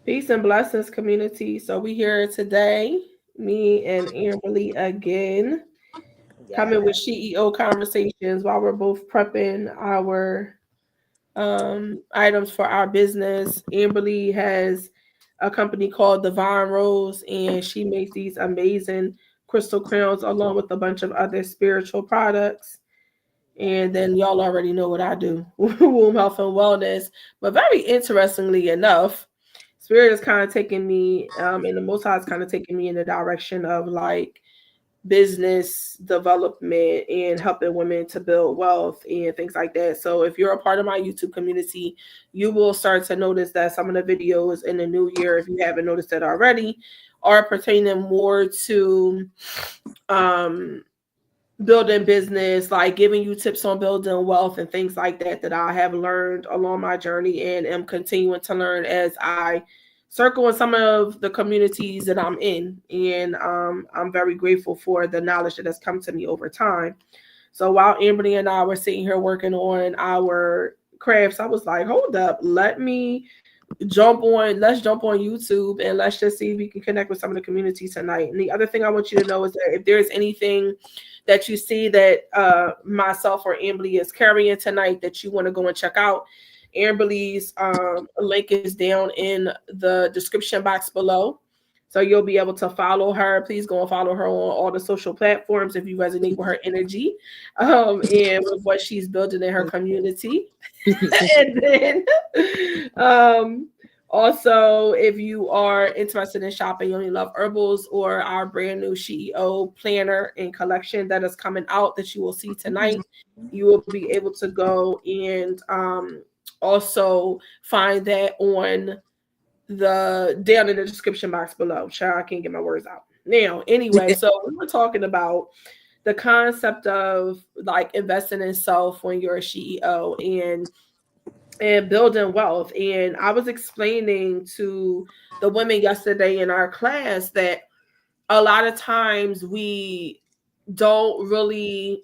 Peace and blessings, community. So we here today, me and Amberly again, coming with Yes. She.E.O. conversations while we're both prepping our items for our business. Amberly has a company called Divine Rose, and she makes these amazing crystal crowns along with a bunch of other spiritual products. And then y'all already know what I do, womb health and wellness. But very interestingly enough, Spirit is kind of taking me, and the Most High is kind of taking me in the direction of like business development and helping women to build wealth and things like that. So if you're a part of my YouTube community, you will start to notice that some of the videos in the new year, if you haven't noticed it already, are pertaining more to um building business, like giving you tips on building wealth and things like that I have learned along my journey and am continuing to learn as I circle in some of the communities that I'm in. And I'm very grateful for the knowledge that has come to me over time. So while Amberly and I were sitting here working on our crafts, I was like, hold up, let's jump on YouTube and let's just see if we can connect with some of the community tonight. And the other thing I want you to know is that if there's anything that you see that myself or Amberly is carrying tonight that you want to go and check out, Amberly's link is down in the description box below. So you'll be able to follow her. Please go and follow her on all the social platforms if you resonate with her energy and with what she's building in her community. And then um also, if you are interested in shopping You Only Love Herbals or our brand new She.E.O. planner and collection that is coming out that you will see tonight, you will be able to go and also find that on the down in the description box below. Child, I can't get my words out. Now, anyway, so we were talking about the concept of like investing in self when you're a CEO and building wealth. And I was explaining to the women yesterday in our class that a lot of times we don't really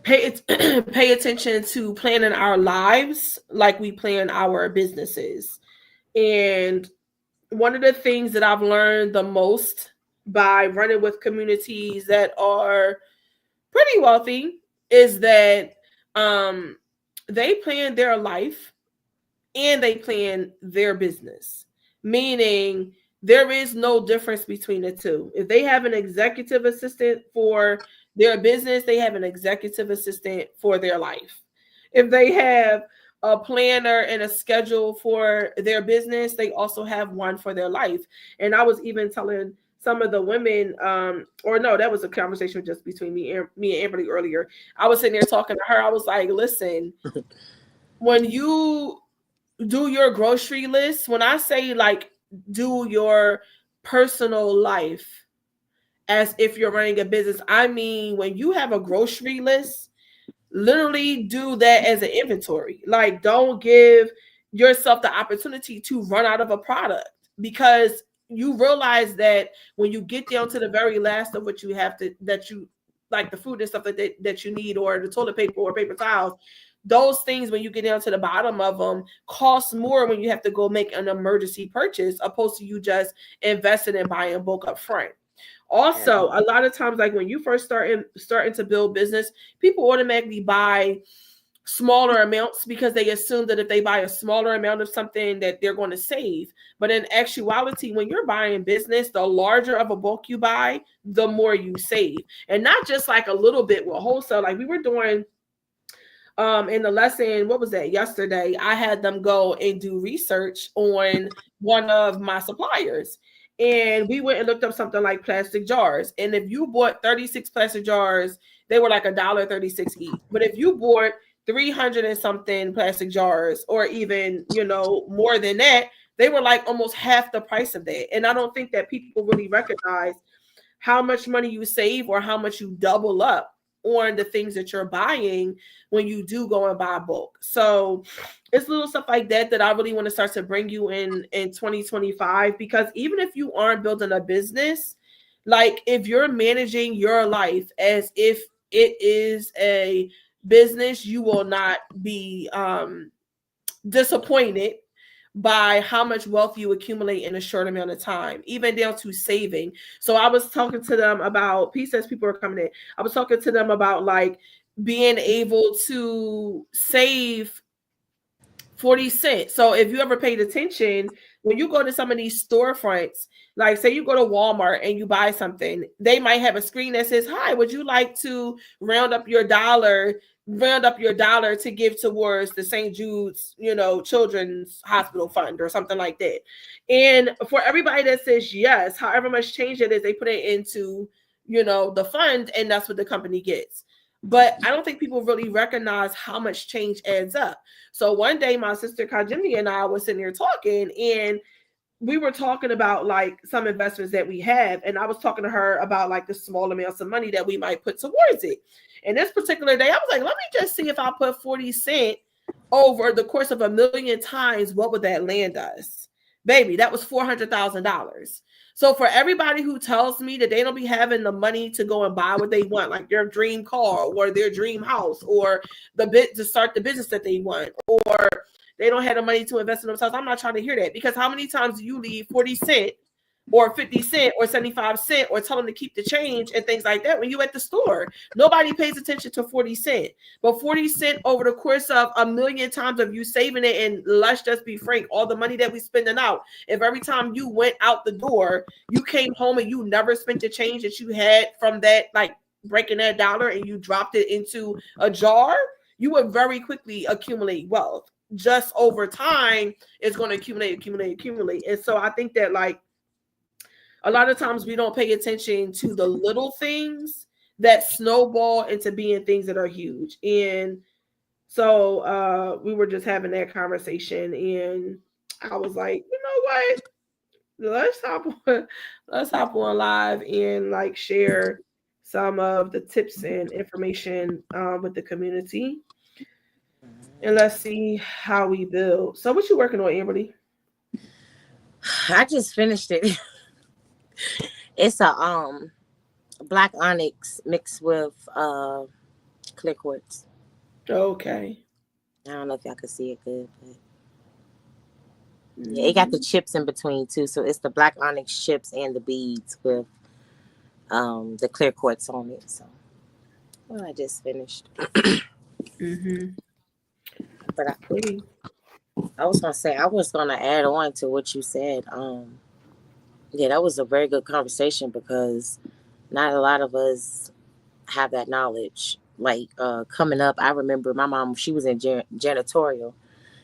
pay attention to planning our lives like we plan our businesses. And one of the things that I've learned the most by running with communities that are pretty wealthy is that um, they plan their life and they plan their business, meaning there is no difference between the two. If they have an executive assistant for their business, they have an executive assistant for their life. If they have a planner and a schedule for their business, they also have one for their life. And I was even telling some of the women, or no, that was a conversation just between me and Amberly earlier. I was sitting there talking to her. I was like, listen, when you do your grocery list, when I say like do your personal life as if you're running a business, I mean when you have a grocery list, literally do that as an inventory. Like don't give yourself the opportunity to run out of a product, because you realize that when you get down to the very last of what you have to that you like the food and stuff that you need, or the toilet paper or paper towels, those things when you get down to the bottom of them cost more when you have to go make an emergency purchase opposed to you just investing and buying bulk up front. Also, a lot of times, like when you first starting to build business, people automatically buy smaller amounts because they assume that if they buy a smaller amount of something that they're going to save. But in actuality, when you're buying business, the larger of a bulk you buy, the more you save. And not just like a little bit with wholesale. Like we were doing in the lesson, what was that, yesterday, I had them go and do research on one of my suppliers, and we went and looked up something like plastic jars. And if you bought 36 plastic jars, they were like $1.36 each. But if you bought 300 and something plastic jars, or even more than that, they were like almost half the price of that. And I don't think that people really recognize how much money you save or how much you double up on the things that you're buying when you do go and buy bulk. So it's little stuff like that that I really want to start to bring you in 2025, because even if you aren't building a business, like if you're managing your life as if it is a business, you will not be disappointed by how much wealth you accumulate in a short amount of time, even down to saving. So I was talking to them about, P says people are coming in. I was talking to them about like being able to save 40 cents. So if you ever paid attention, when you go to some of these storefronts, like say you go to Walmart and you buy something, they might have a screen that says, "Hi, would you like to round up your dollar to give towards the St. Jude's, Children's Hospital Fund or something like that." And for everybody that says yes, however much change it is, they put it into, the fund, and that's what the company gets. But I don't think people really recognize how much change adds up. So one day, my sister Kajimi and I were sitting here talking, and we were talking about like some investments that we have, and I was talking to her about like the small amounts of money that we might put towards it. And this particular day, I was like, let me just see if I put 40 cents over the course of 1,000,000 times, what would that land us? Baby, that was $400,000. So for everybody who tells me that they don't be having the money to go and buy what they want, like their dream car or their dream house or the bit to start the business that they want, or they don't have the money to invest in themselves, I'm not trying to hear that, because how many times do you leave 40 cents or 50 cents or 75 cents or tell them to keep the change and things like that when you at the store? Nobody pays attention to 40 cents. But 40 cents over the course of 1,000,000 times of you saving it, and let's just be frank, all the money that we spending out, if every time you went out the door, you came home and you never spent the change that you had from that, like breaking that dollar, and you dropped it into a jar, you would very quickly accumulate wealth. Just over time, it's going to accumulate. And so I think that like a lot of times we don't pay attention to the little things that snowball into being things that are huge. And so we were just having that conversation, and I was like, you know what? Let's hop on live and like share some of the tips and information with the community. And let's see how we build. So what you working on, Amberly? I just finished it. It's a black onyx mixed with clear quartz. Okay. I don't know if y'all can see it good, but yeah, it got the Mm-hmm. chips in between too. So it's the black onyx chips and the beads with the clear quartz on it. So well, I just finished. Mm-hmm. But Pretty. I was gonna say I was gonna add on to what you said. Yeah, that was a very good conversation because not a lot of us have that knowledge. Like coming up, I remember my mom, she was in janitorial.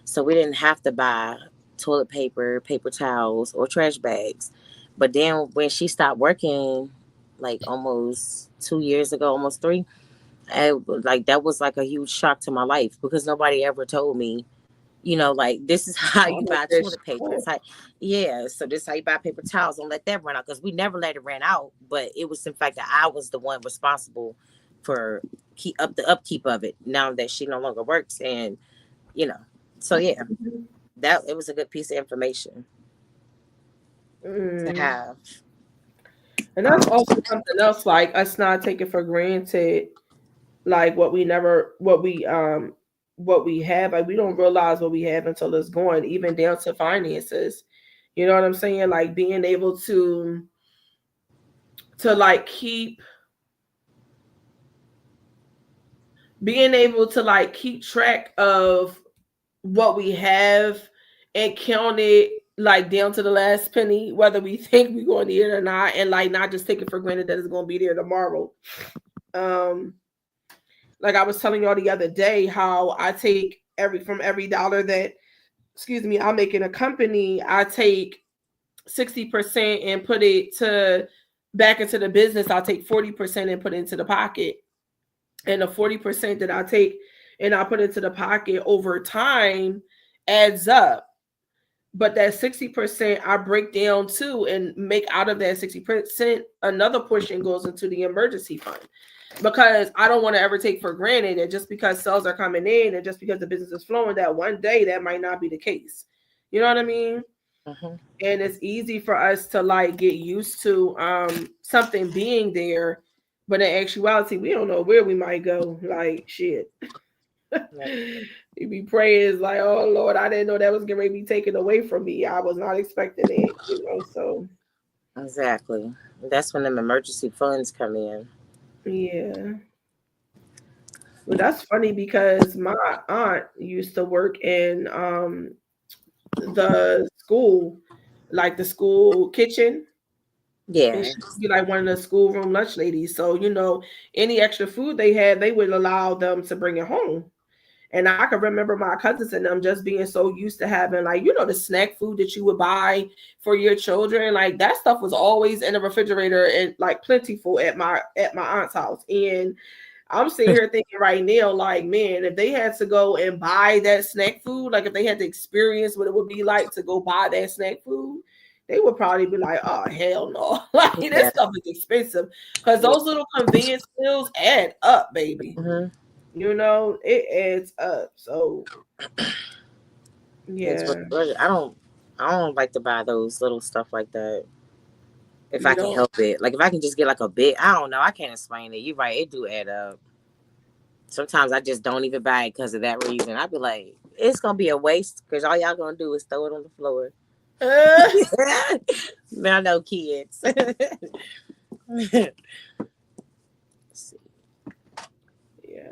So we didn't have to buy toilet paper, paper towels, or trash bags. But then when she stopped working, like almost 2 years ago, almost three, like that was like a huge shock to my life because nobody ever told me, like this is how How you much buy this toilet paper. It's cost? like, yeah, so this is how you buy paper towels. Don't let that run out because we never let it run out. But it was in fact that I was the one responsible for keep up the upkeep of it now that she no longer works, and you know, so yeah, that it was a good piece of information to Mm. have. And that's Um, also something else, like us not taking for granted, like what we have. Like we don't realize what we have until it's gone, even down to finances. You know what I'm saying? Like being able to like keep track of what we have and count it like down to the last penny, whether we think we're going to need it or not, and like not just take it for granted that it's going to be there tomorrow. Um, like I was telling y'all the other day how I take every dollar that, excuse me, I make in a company, I take 60% and put it to back into the business. I'll take 40% and put it into the pocket. And the 40% that I take and I put into the pocket over time adds up. But that 60% I break down too and make out of that 60%, another portion goes into the emergency fund. Because I don't want to ever take for granted that just because sales are coming in and just because the business is flowing, that one day that might not be the case. You know what I mean? mhm. And it's easy for us to like get used to something being there, but in actuality we don't know where we might go. Like shit. You be praying, it's like, oh Lord, I didn't know that was going to be taken away from me. I was not expecting it, so. Exactly. That's when them emergency funds come in. Yeah. But that's funny because my aunt used to work in the school, like the school kitchen. And Yeah. she would be like one of the schoolroom lunch ladies. So, any extra food they had, they would allow them to bring it home. And I can remember my cousins and them just being so used to having, like, the snack food that you would buy for your children. Like that stuff was always in the refrigerator and like plentiful at my aunt's house. And I'm sitting here thinking right now, like, man, if they had to go and buy that snack food, like if they had to experience what it would be like to go buy that snack food, they would probably be like, oh, hell no. Like, this Yeah. stuff is expensive. Because Yeah. those little convenience meals add up, baby. Mm-hmm. It adds up. So, It's yeah, I don't like to buy those little stuff like that if I you can don't. help it. Like if I can just get like a bit, I don't know. I can't explain it. You're right. It do add up. Sometimes I just don't even buy it because of that reason. I'd be like, it's gonna be a waste because all y'all gonna do is throw it on the floor. Uh, Man, I know kids. Let's see. yeah.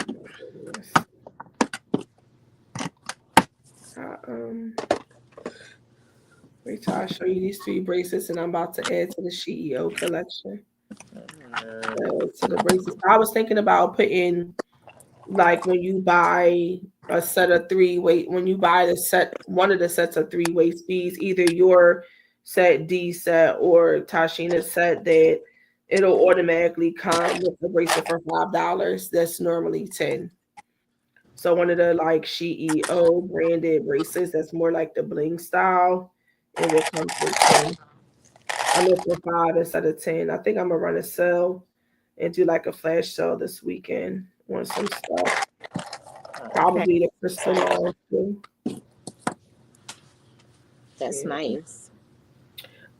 Yes. Wait till I show you these three bracelets, and I'm about to add to the She.E.O. collection. To the bracelets, I was thinking about putting, like, when you buy a set of when you buy one of the sets of three waist beads, either your set, D set, or Tashina's set, that it'll automatically come with the bracelet for $5. That's normally 10. So one of the like She.E.O. branded bracelets that's more like the bling style, it will come for 10. I mean for 5 instead of 10. I think I'm gonna run a sale and do like a flash sale this weekend on some stuff. Okay, Probably the crystal ones too. that's Yeah. nice.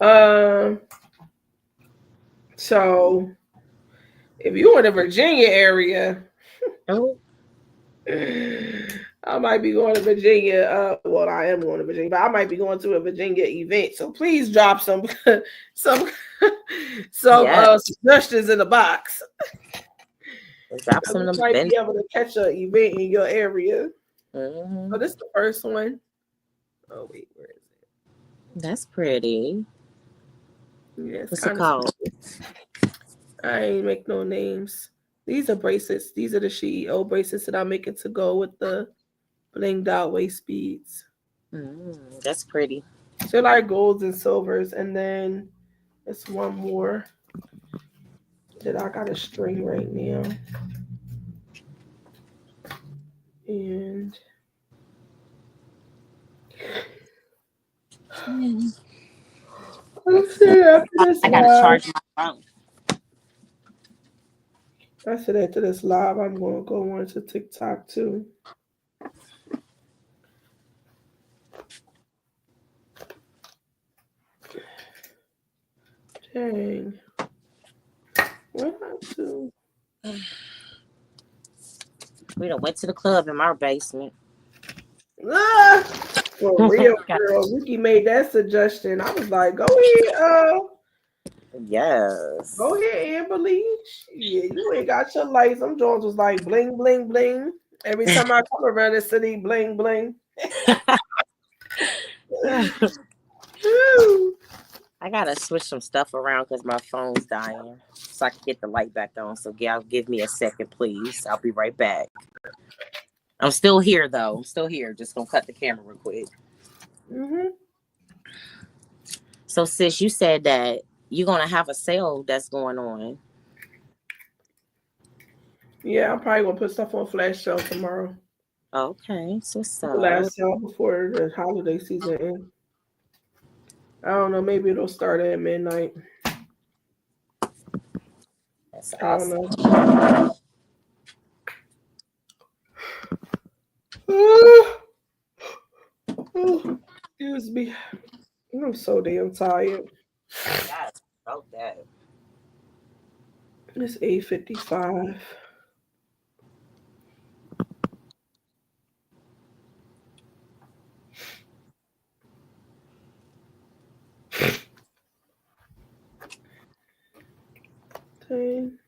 Um. So if you in the Virginia area, Oh, I might be going to Virginia. Well, I am going to Virginia, but I might be going to a Virginia event. So please drop some some some yeah. suggestions in the box. Drop Because some we of them might vendors. be able to catch an event in your area. Hmm. Oh, this is the first one. Oh wait, where is it? That's pretty. Yeah, it's What's it kind of called? small. I ain't make no names. These are bracelets. These are the She.E.O. bracelets that I'm making to go with the blinged out waist beads. That's pretty. So like golds and silvers, and then it's one more that I got a string right now. And Mm. I'll say after this I gotta live. charge my phone. I said after this live, I'm gonna go on to TikTok too. Dang. What I do? We done went to the club in my basement. Ah, for real, Got- girl. Ricky made that suggestion. I was like, go ahead, go yes. ahead, Amber Lee. Yeah, you ain't got your lights. Them Jones was like bling, bling, bling. Every time I come around the city, bling, bling. Woo. I gotta switch some stuff around because my phone's dying, so I can get the light back on. So, gal, give me a second, please. I'll be right back. I'm still here, though. I'm still here. Just gonna cut the camera real quick. Mm-hmm. So, sis, you said that you're gonna have a sale that's going on. Yeah, I'm probably gonna put stuff on flash sale tomorrow. Okay, so The so last sale before the holiday season ends. I don't know. Maybe it'll start at midnight. that's I don't awesome. know. Excuse me. I'm so damn tired. Yes, about that. It's 8:55. Dang.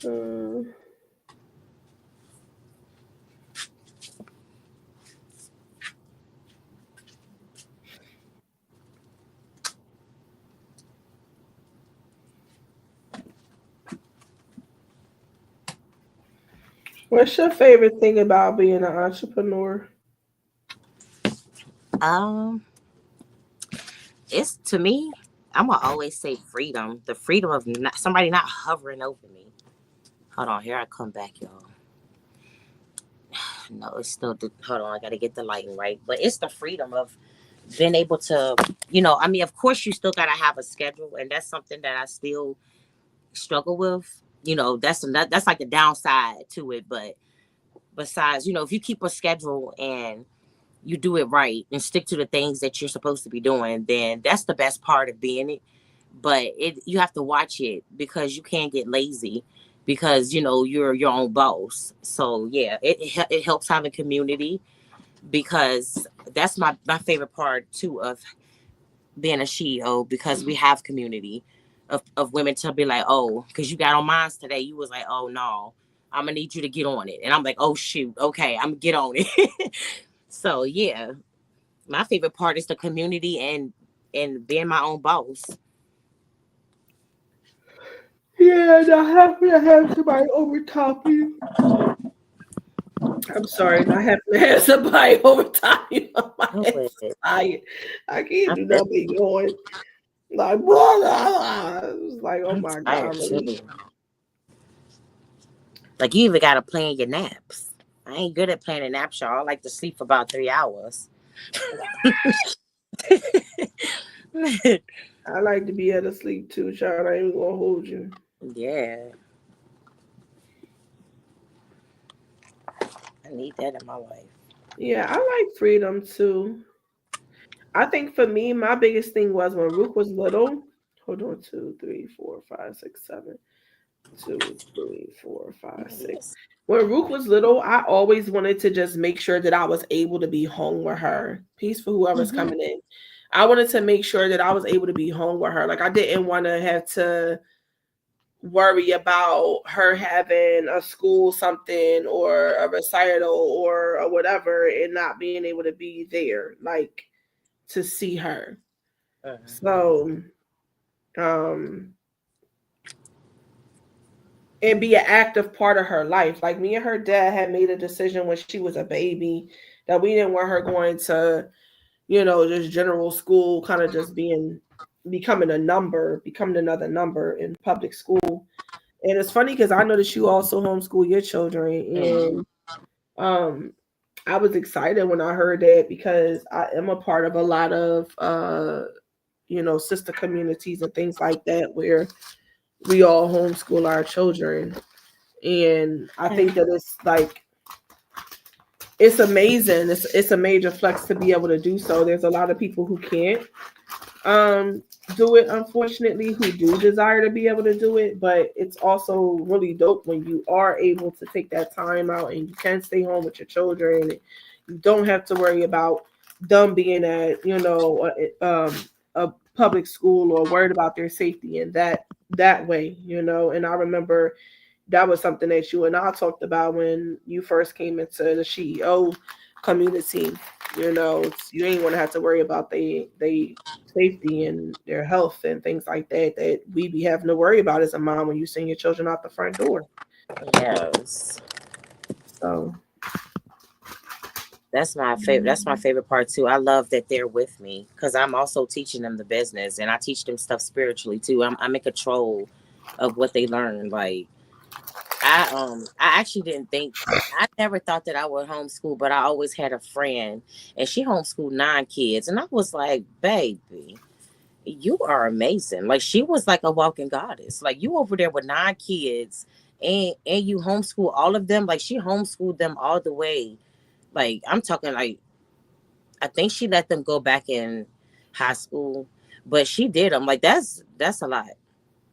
Uh, what's your favorite thing about being an entrepreneur? Um, it's to me, I'm gonna always say freedom. The freedom of not, somebody not hovering over me. Hold on, here I come back, y'all. No, it's still the, hold on, I gotta get the lighting right. But it's the freedom of being able to, I mean, of course, you still gotta have a schedule, and that's something that I still struggle with. That's like the downside to it. But besides, if you keep a schedule and you do it right and stick to the things that you're supposed to be doing, then that's the best part of being it. But you have to watch it because you can't get lazy because you're your own boss. So yeah, it helps having community because that's my favorite part too of being a She.E.O. because we have community of women to be like, oh, because you got on mines today, you was like, oh no, I'm gonna need you to get on it, and I'm like, oh shoot, okay, I'm gonna get on it. So yeah, my favorite part is the community and being my own boss. Yeah, not having to have somebody overtop you. I'm sorry, not having to have somebody overtop you. My Oh, head's tired. I can't I do feel nothing going. Like, blah, blah, blah. It's like, oh I'm my God, tired really? too. Like you even gotta plan your naps. I ain't good at planning naps, y'all. I like to sleep for about 3 hours. I like to be able to sleep too, child. I ain't even gonna hold you. Yeah, I need that in my life. Yeah, I like freedom too. I think for me, my biggest thing was when Rook was little. Hold on, 2, 3, 4, 5, 6, 7. 2, 3, 4, 5, 6. Yes. When Rook was little, I always wanted to just make sure that I was able to be home with her. Peace for whoever's Hmm. coming in. I wanted to make sure that I was able to be home with her. Like I didn't want to have to worry about her having a school something or a recital or whatever and not being able to be there, like to see her. So, um, and be an active part of her life. Like me and her dad had made a decision when she was a baby that we didn't want her going to, just general school, kind of just becoming a number, becoming another number in public school. And it's funny because I know that you also homeschool your children, Hmm. and um, I was excited when I heard that because I am a part of a lot of sister communities and things like that where we all homeschool our children. And I think that it's like it's amazing. It's a major flex to be able to do so. There's a lot of people who can't um do it, unfortunately, who do desire to be able to do it, but it's also really dope when you are able to take that time out and you can stay home with your children and you don't have to worry about them being at a public school or worried about their safety in that way, and I remember that was something that you and I talked about when you first came into the She.E.O. community. You ain't want to have to worry about they safety and their health and things like that that we be having to worry about as a mom when you send your children out the front door. Yes. So That's my favorite part too. I love that they're with me because I'm also teaching them the business and I teach them stuff spiritually too. I'm in control of what they learn. Like I actually didn't think, I never thought that I would homeschool, but I always had a friend and she homeschooled 9 kids and I was like, baby, you are amazing. Like she was like a walking goddess. Like you over there with 9 kids and you homeschool all of them. Like she homeschooled them all the way. Like I'm talking like I think she let them go back in high school, but she did them. Like that's a lot.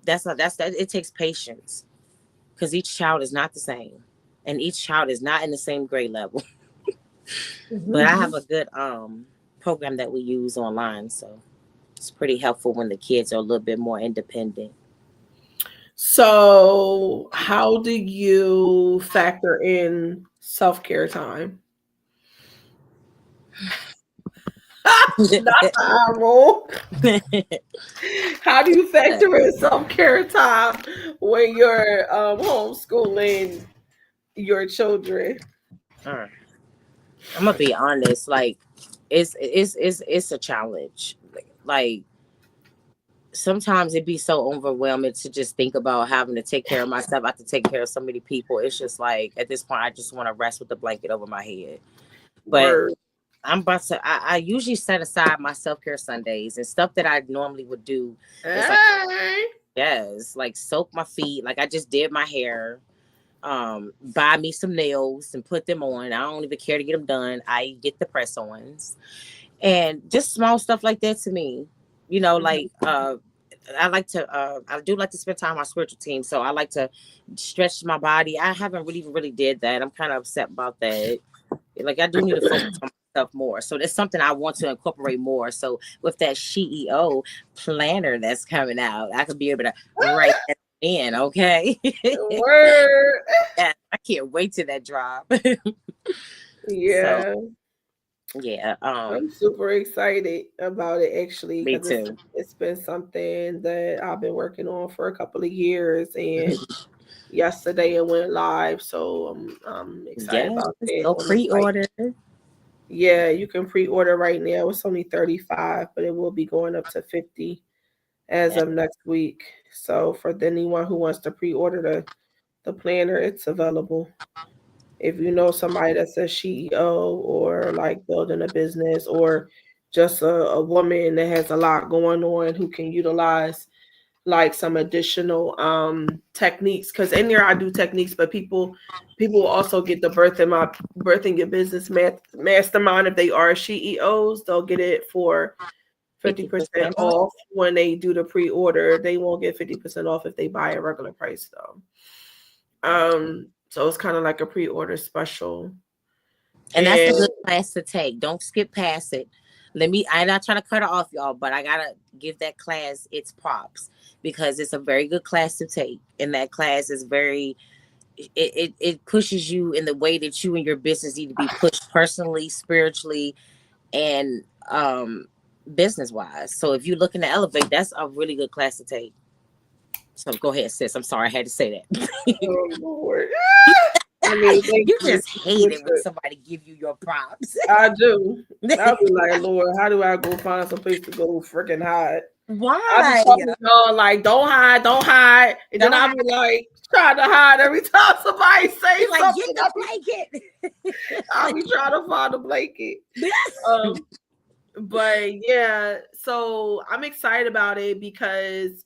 That it takes patience because each child is not the same, and each child is not in the same grade level. But I have a good program that we use online, so it's pretty helpful when the kids are a little bit more independent. So, how do you factor in self-care time? Not the eye roll. How do you factor in self-care time when you're homeschooling your children? Mm. I'm gonna be honest, like it's a challenge. Like sometimes it be so overwhelming to just think about having to take care of myself. I have to take care of so many people. It's just like at this point, I just want to rest with the blanket over my head. But Word. I'm about to. I usually set aside my self care Sundays and stuff that I normally would do. It's like Hey. yes, like soak my feet. Like I just did my hair. Buy me some nails and put them on. I don't even care to get them done. I get the press ons and just small stuff like that to me. You know, like I do like to spend time on my spiritual team, so I like to stretch my body. I haven't really did that. I'm kind of upset about that. Like I do need to focus on myself more. So that's something I want to incorporate more. So with that She.E.O. planner that's coming out, I could be able to write that in. Okay. Word. Yeah, I can't wait till that drop. So Yeah. yeah, I'm super excited about it actually me because too. it's been something that I've been working on for a couple of years, and yesterday it went live, so I'm excited Yes, about it go on the site. pre-order. Yeah, you can pre-order right now. It's only 35, but it will be going up to 50 as Yeah. of next week. So for anyone who wants to pre-order the planner, it's available. If you know somebody that's a CEO or like building a business or just a woman that has a lot going on who can utilize like some additional techniques, because in there I do techniques, but people will also get the birthing your business mastermind. If they are CEOs, they'll get it for 50% 50% off. off when they do the pre-order. They won't get 50% off if they buy a regular price though. So it's kind of like a pre-order special. And that's a And good class to take. Don't skip past it. I'm not trying to cut it off, y'all, but I gotta give that class its props because it's a very good class to take. And that class is very it pushes you in the way that you and your business need to be pushed personally, spiritually, and business wise. So if you're looking to elevate, that's a really good class to take. So go ahead, sis. I'm sorry I had to say that. oh Lord. I mean, thank You you. just hate it when somebody give you your props. I do. I'll be like, Lord, how do I go find some place to go freaking hide? I be Why? telling y'all like, don't hide, and then Don't I'll have be like trying to hide every time somebody say you like get something. the blanket. I'll be trying to find a blanket. Um, but yeah, so I'm excited about it because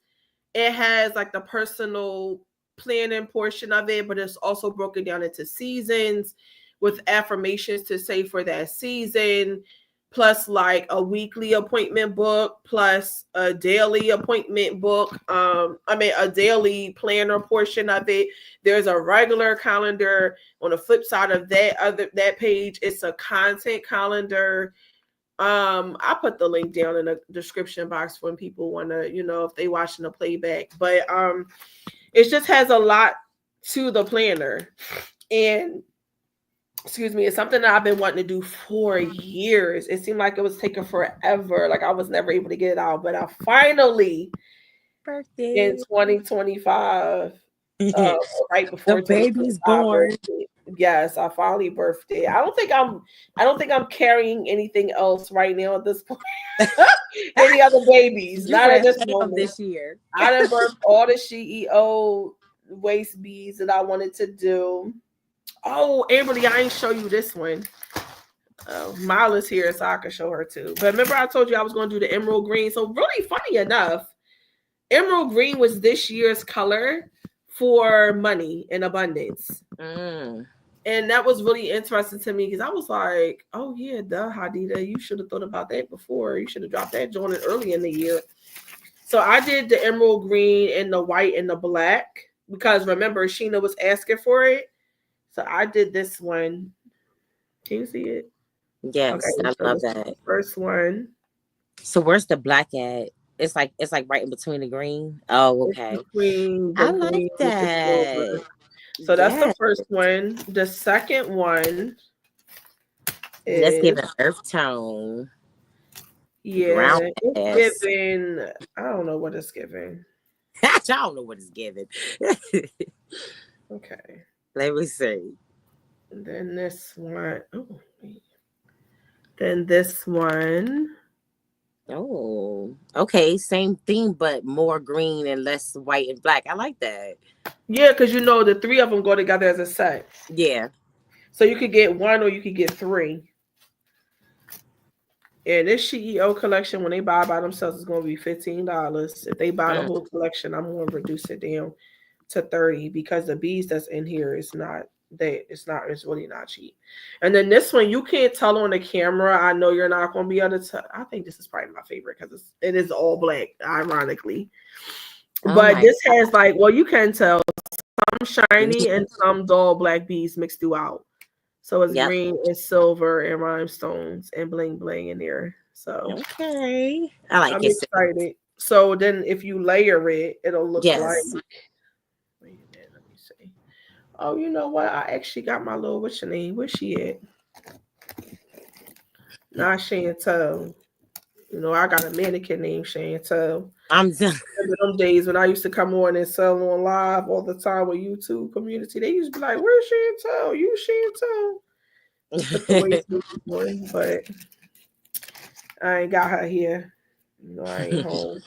it has like the personal planning portion of it, but it's also broken down into seasons with affirmations to say for that season, plus like a weekly appointment book, plus a daily appointment book. A daily planner portion of it. There's a regular calendar. On the flip side of that page, it's a content calendar. I put the link down in the description box when people want to, if they watching the playback. But it just has a lot to the planner. And excuse me, it's something that I've been wanting to do for years. It seemed like it was taking forever. Like I was never able to get it out. But I finally in Birthday. 2025, uh, right The before baby's 2025 born. birthday. Yes, I finally birthed it. I don't think I'm carrying anything else right now at this point. Any other babies? You Not at gonna this have moment. this year. I done birthed all the CEO waist beads that I wanted to do. Oh, Amberly, I ain't show you this one. Mila's here, so I can show her too. But remember, I told you I was going to do the emerald green. So really, funny enough, emerald green was this year's color for money and abundance. Mm. And that was really interesting to me because I was like, oh yeah, duh, Hadida, you should have thought about that before. You should have dropped that joint early in the year. So I did the emerald green and the white and the black because remember Sheena was asking for it. So I did this one. Can you see it? Okay, Yes, I so love this is the that. first one. So where's the black at? It's like right in between the green. Oh, It's okay. between the I like green with the silver. that. So that's the Yeah. first one. The second one Let's give is an earth tone. Ground yeah, it's ass. giving. I don't know what it's giving. I don't know what it's giving. Okay. Let me see. And then this one. Oh, wait. Then this one. Oh, okay. Same theme, but more green and less white and black. I like that. Yeah, because you know the three of them go together as a set. Yeah. So you could get one or you could get three. And this She.E.O. collection, when they buy by themselves, is going to be $15. If they buy the Mm. whole collection, I'm going to reduce it down to 30 because the bees that's in here is not it's really not cheap. And then this one you can't tell on the camera. I know you're not going to be able to tell. I think this is probably my favorite because it is all black, ironically. Oh But my this God. has like, well, you can tell some shiny Yeah. and some dull black bees mixed throughout. So it's Yep. green and silver and rhinestones and bling bling in there. So Okay. I like I'm it. excited. So then if you layer it, it'll look like, Yes. wait a minute, let me see. Oh, you know what? I actually got my little, what's your name? Where's she at? Not Chantel. You know, I got a mannequin named Chantel. I'm done. Remember them days when I used to come on and sell on live all the time with YouTube community. They used to be like, "Where's Chantel? You Chantel?" It took away too one, but I ain't got her here. You know, I ain't home.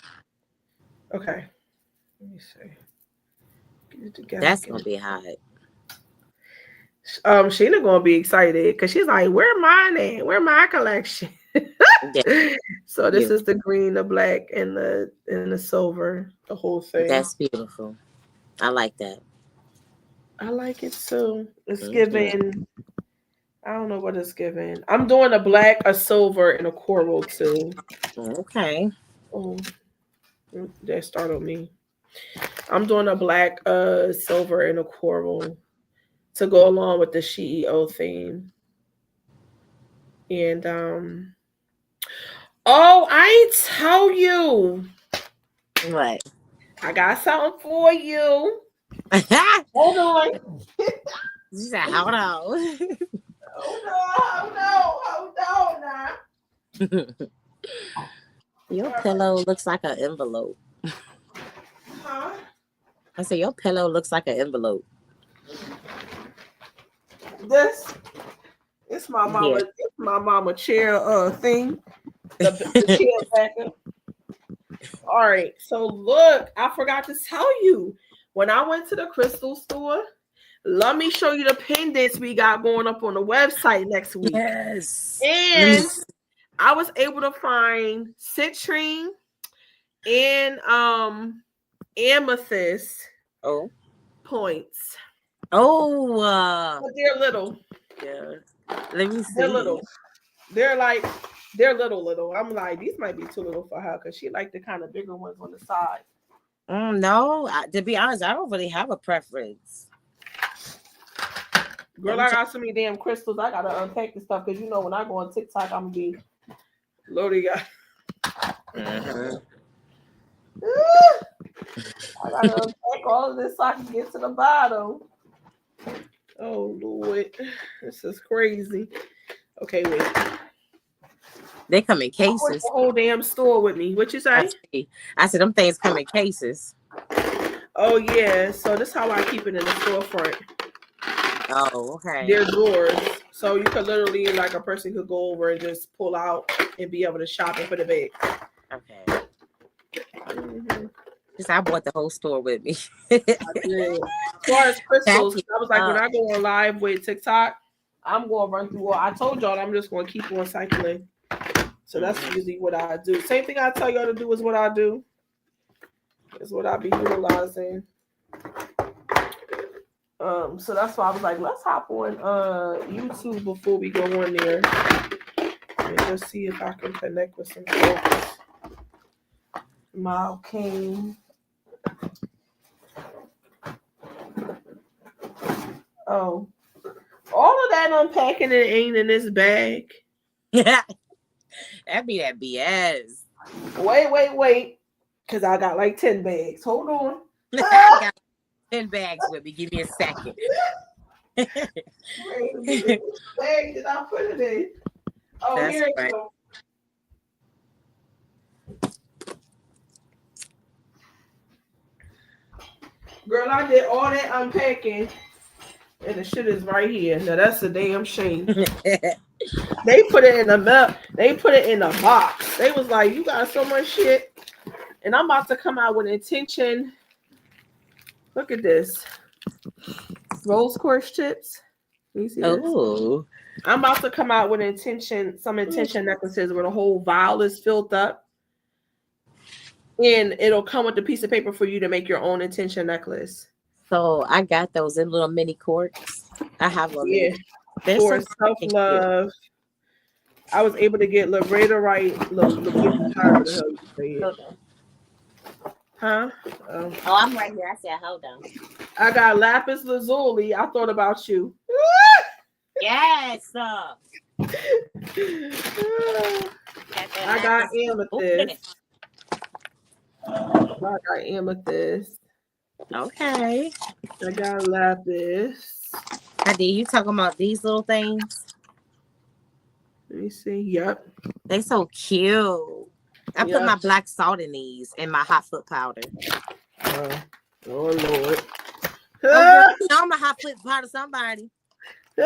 Okay, let me see. Get it together. That's Get gonna it. be hot. Sheena gonna be excited because she's like, "Where mine at? Where my collection?" Yeah, So this is beautiful. the green, the black, and the silver, the whole thing. That's beautiful. I like that. I like it too. It's Hmm. giving. I don't know what it's giving. I'm doing a black, a silver, and a coral too. Okay. Oh, that startled me. I'm doing a black, silver, and a coral to go along with the She.E.O. theme. And oh, I ain't tell you. What? I got something for you. You Hold on. said, hold on. Hold on now. Your All right. pillow looks like an envelope. Huh? I said, your pillow looks like an envelope. This Yeah. it's my mama chair thing. The chair backer. All right. So look, I forgot to tell you. When I went to the crystal store, let me show you the pendants we got going up on the website next week. Yes. Let me. And I was able to find citrine and amethyst Oh. points. Oh. But they're little. Yeah. Let me They're see. little. They're like they're little. I'm like, these might be too little for her because she like the kind of bigger ones on the side. No, to be honest, I don't really have a preference. Let Girl, me I check. got so many damn crystals. I gotta unpack this stuff because you know when I go on TikTok, I'm gonna be loaded. Hmm. I gotta unpack all of this so I can get to the bottom. Oh Lord, this is crazy. Okay, wait. They come in I brought the cases. whole damn store with me. What you I say? see. I said them things come in cases. Oh yeah. So this is how I keep it in the storefront. Oh, okay. They're drawers. So you could literally like a person could go over and just pull out and be able to shop and put it back. Okay. Mm-hmm. Just I bought the whole store with me. I did. As far as Pack crystals, it I was like when up. I go on live with TikTok, I'm gonna run through all. I told y'all I'm just gonna keep on cycling. So that's Mhm. usually what I do. Same thing I tell y'all to do is what I do. Is what I be utilizing. So that's why I was like, let's hop on YouTube before we go on there and just see if I can connect with some folks. Mile King. Oh, all of that unpacking it ain't in this bag. That'd be that BS. Wait. Because I got like 10 bags. Hold on. I got 10 bags with me. Give me a second. Wait a minute. Which bag did I put it in? Oh, That's here it right. goes. Girl, I did all that unpacking, and the shit is right here. Now that's a damn shame. They put it in the map. They put it in a box. They was like, "You got so much shit," and I'm about to come out with intention. Look at this, rose quartz chips. Can you see this? Oh. I'm about to come out with some intention necklaces where the whole vial is filled up, and it'll come with a piece of paper for you to make your own intention necklace. So I got those in little mini corks. I have one. Yeah, They're for so self freaking cute. love. I was able to get Loretta right. However the hell you say it. Hold on. Huh? Oh, I'm right here. I said, hold on. I got lapis lazuli. I thought about you. Yes. I got amethyst. I got amethyst. Okay. I got lapis. Adi, you talking about these little things? Let me see. Yep. They so cute. I put my black salt in these and my hot foot powder. Oh Lord. I'm a hot foot powder somebody. Get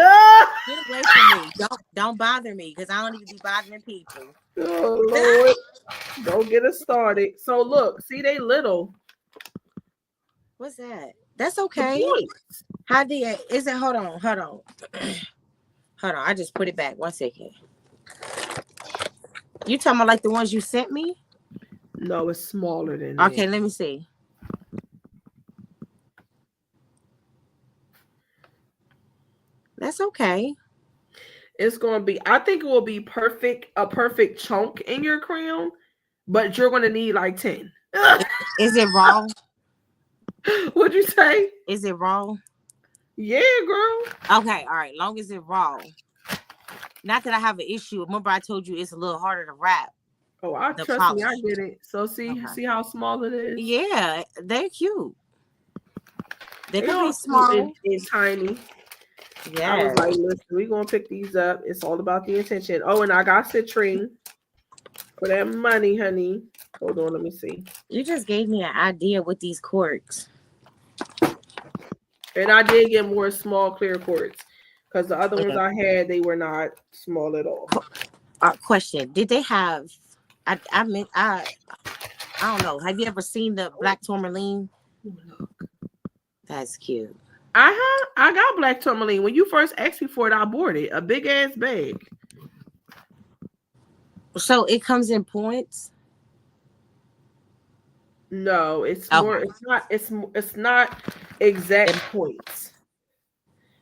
away from me. Don't bother me because I don't need to be bothering people. Oh Lord. Don't get us started. So look, see they little. What's that? That's okay. How did is it? Hold on. Hold on. I just put it back. 1 second. You talking about like the ones you sent me? No, it's smaller than okay, that. let me see. That's okay. It's gonna be, I think it will be a perfect chunk in your crown, but you're gonna need like 10. Is it raw? What'd you say? Is it raw? Yeah, girl. Okay, all right. Long as it's raw. Not that I have an issue. Remember, I told you it's a little harder to wrap. Oh, trust me, I get it. So see how small it is. Yeah, they're cute. They can be small small and tiny. Yeah. I was like, listen, we're gonna pick these up. It's all about the intention. Oh, and I got citrine for that money, honey. Hold on, let me see. You just gave me an idea with these corks. And I did get more small clear quartz because the other ones I had, they were not small at all. Question: did they have? I don't know. Have you ever seen the black tourmaline? That's cute. I got black tourmaline. When you first asked me for it, I bought it. A big ass bag. So it comes in points? No, it's more. It's not exact points.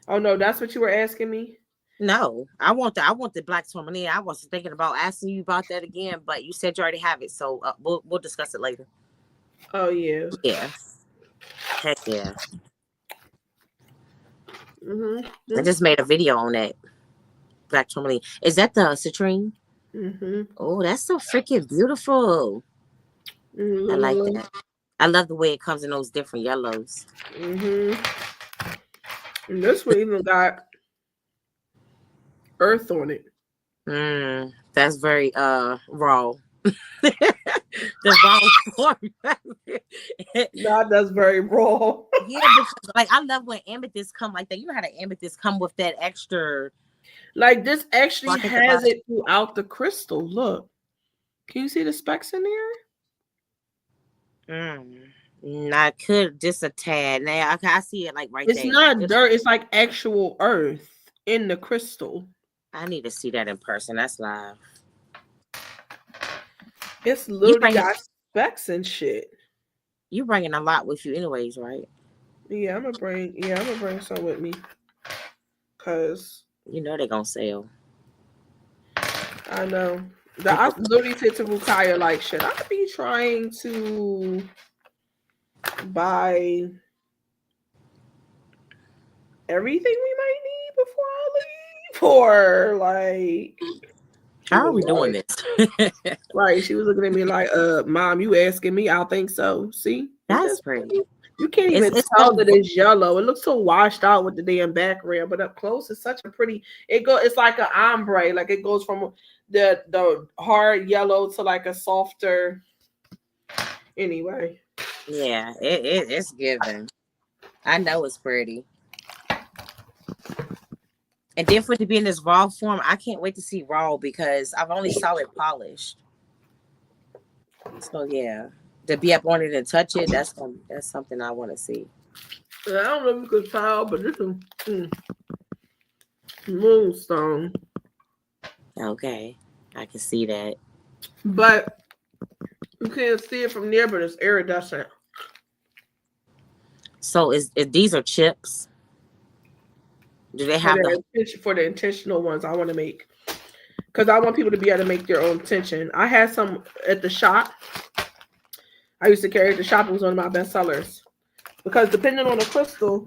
Oh no, that's what you were asking me. No, I want the black tourmaline. I was thinking about asking you about that again, but you said you already have it, so we'll discuss it later. Oh yeah. Yeah. Heck yeah. Mm-hmm. I just made a video on that black tourmaline. Is that the citrine? Mm-hmm. Oh, that's so freaking beautiful. Mm-hmm. I like that. I love the way it comes in those different yellows. Mm-hmm. And this one even got earth on it. That's very raw. The wrong form. No, that's very raw. Yeah, because like I love when amethyst come like that. You know how the amethyst come with that extra. Like this actually has it throughout the crystal. Look, can you see the specks in there? I could just a tad. Now I see it like right there. It's not dirt. It's like actual earth in the crystal. I need to see that in person. That's live. It's literally got specks and shit. You bringing a lot with you, anyways, right? I'm gonna bring some with me. Cause You know they're gonna sell. I know that I literally said to Rukaya, like, should I be trying to buy everything we might need before I leave? Or like she How are was we doing like, this? right, she was looking at me like, mom, you asking me? I think so. See? It's That's just pretty. pretty. You can't even It's tell so that it's yellow. It looks so washed out with the damn background, but up close it's such a pretty it's like an ombre. Like it goes from the hard yellow to like a softer anyway. yeah. It's given. I know it's pretty. And then for it to be in this raw form, I can't wait to see raw because I've only saw it polished. So yeah, to be up on it and touch it, that's something I want to see. I don't know if you could tell, but this is moonstone. Okay, I can see that. But you can't see it from there, but it's iridescent. So is these are chips? Do they For have the? the intentional ones I want to make. Because I want people to be able to make their own tension. I had some at the shop. I used to carry it at the shop. It was one of my best sellers. Because depending on the crystal,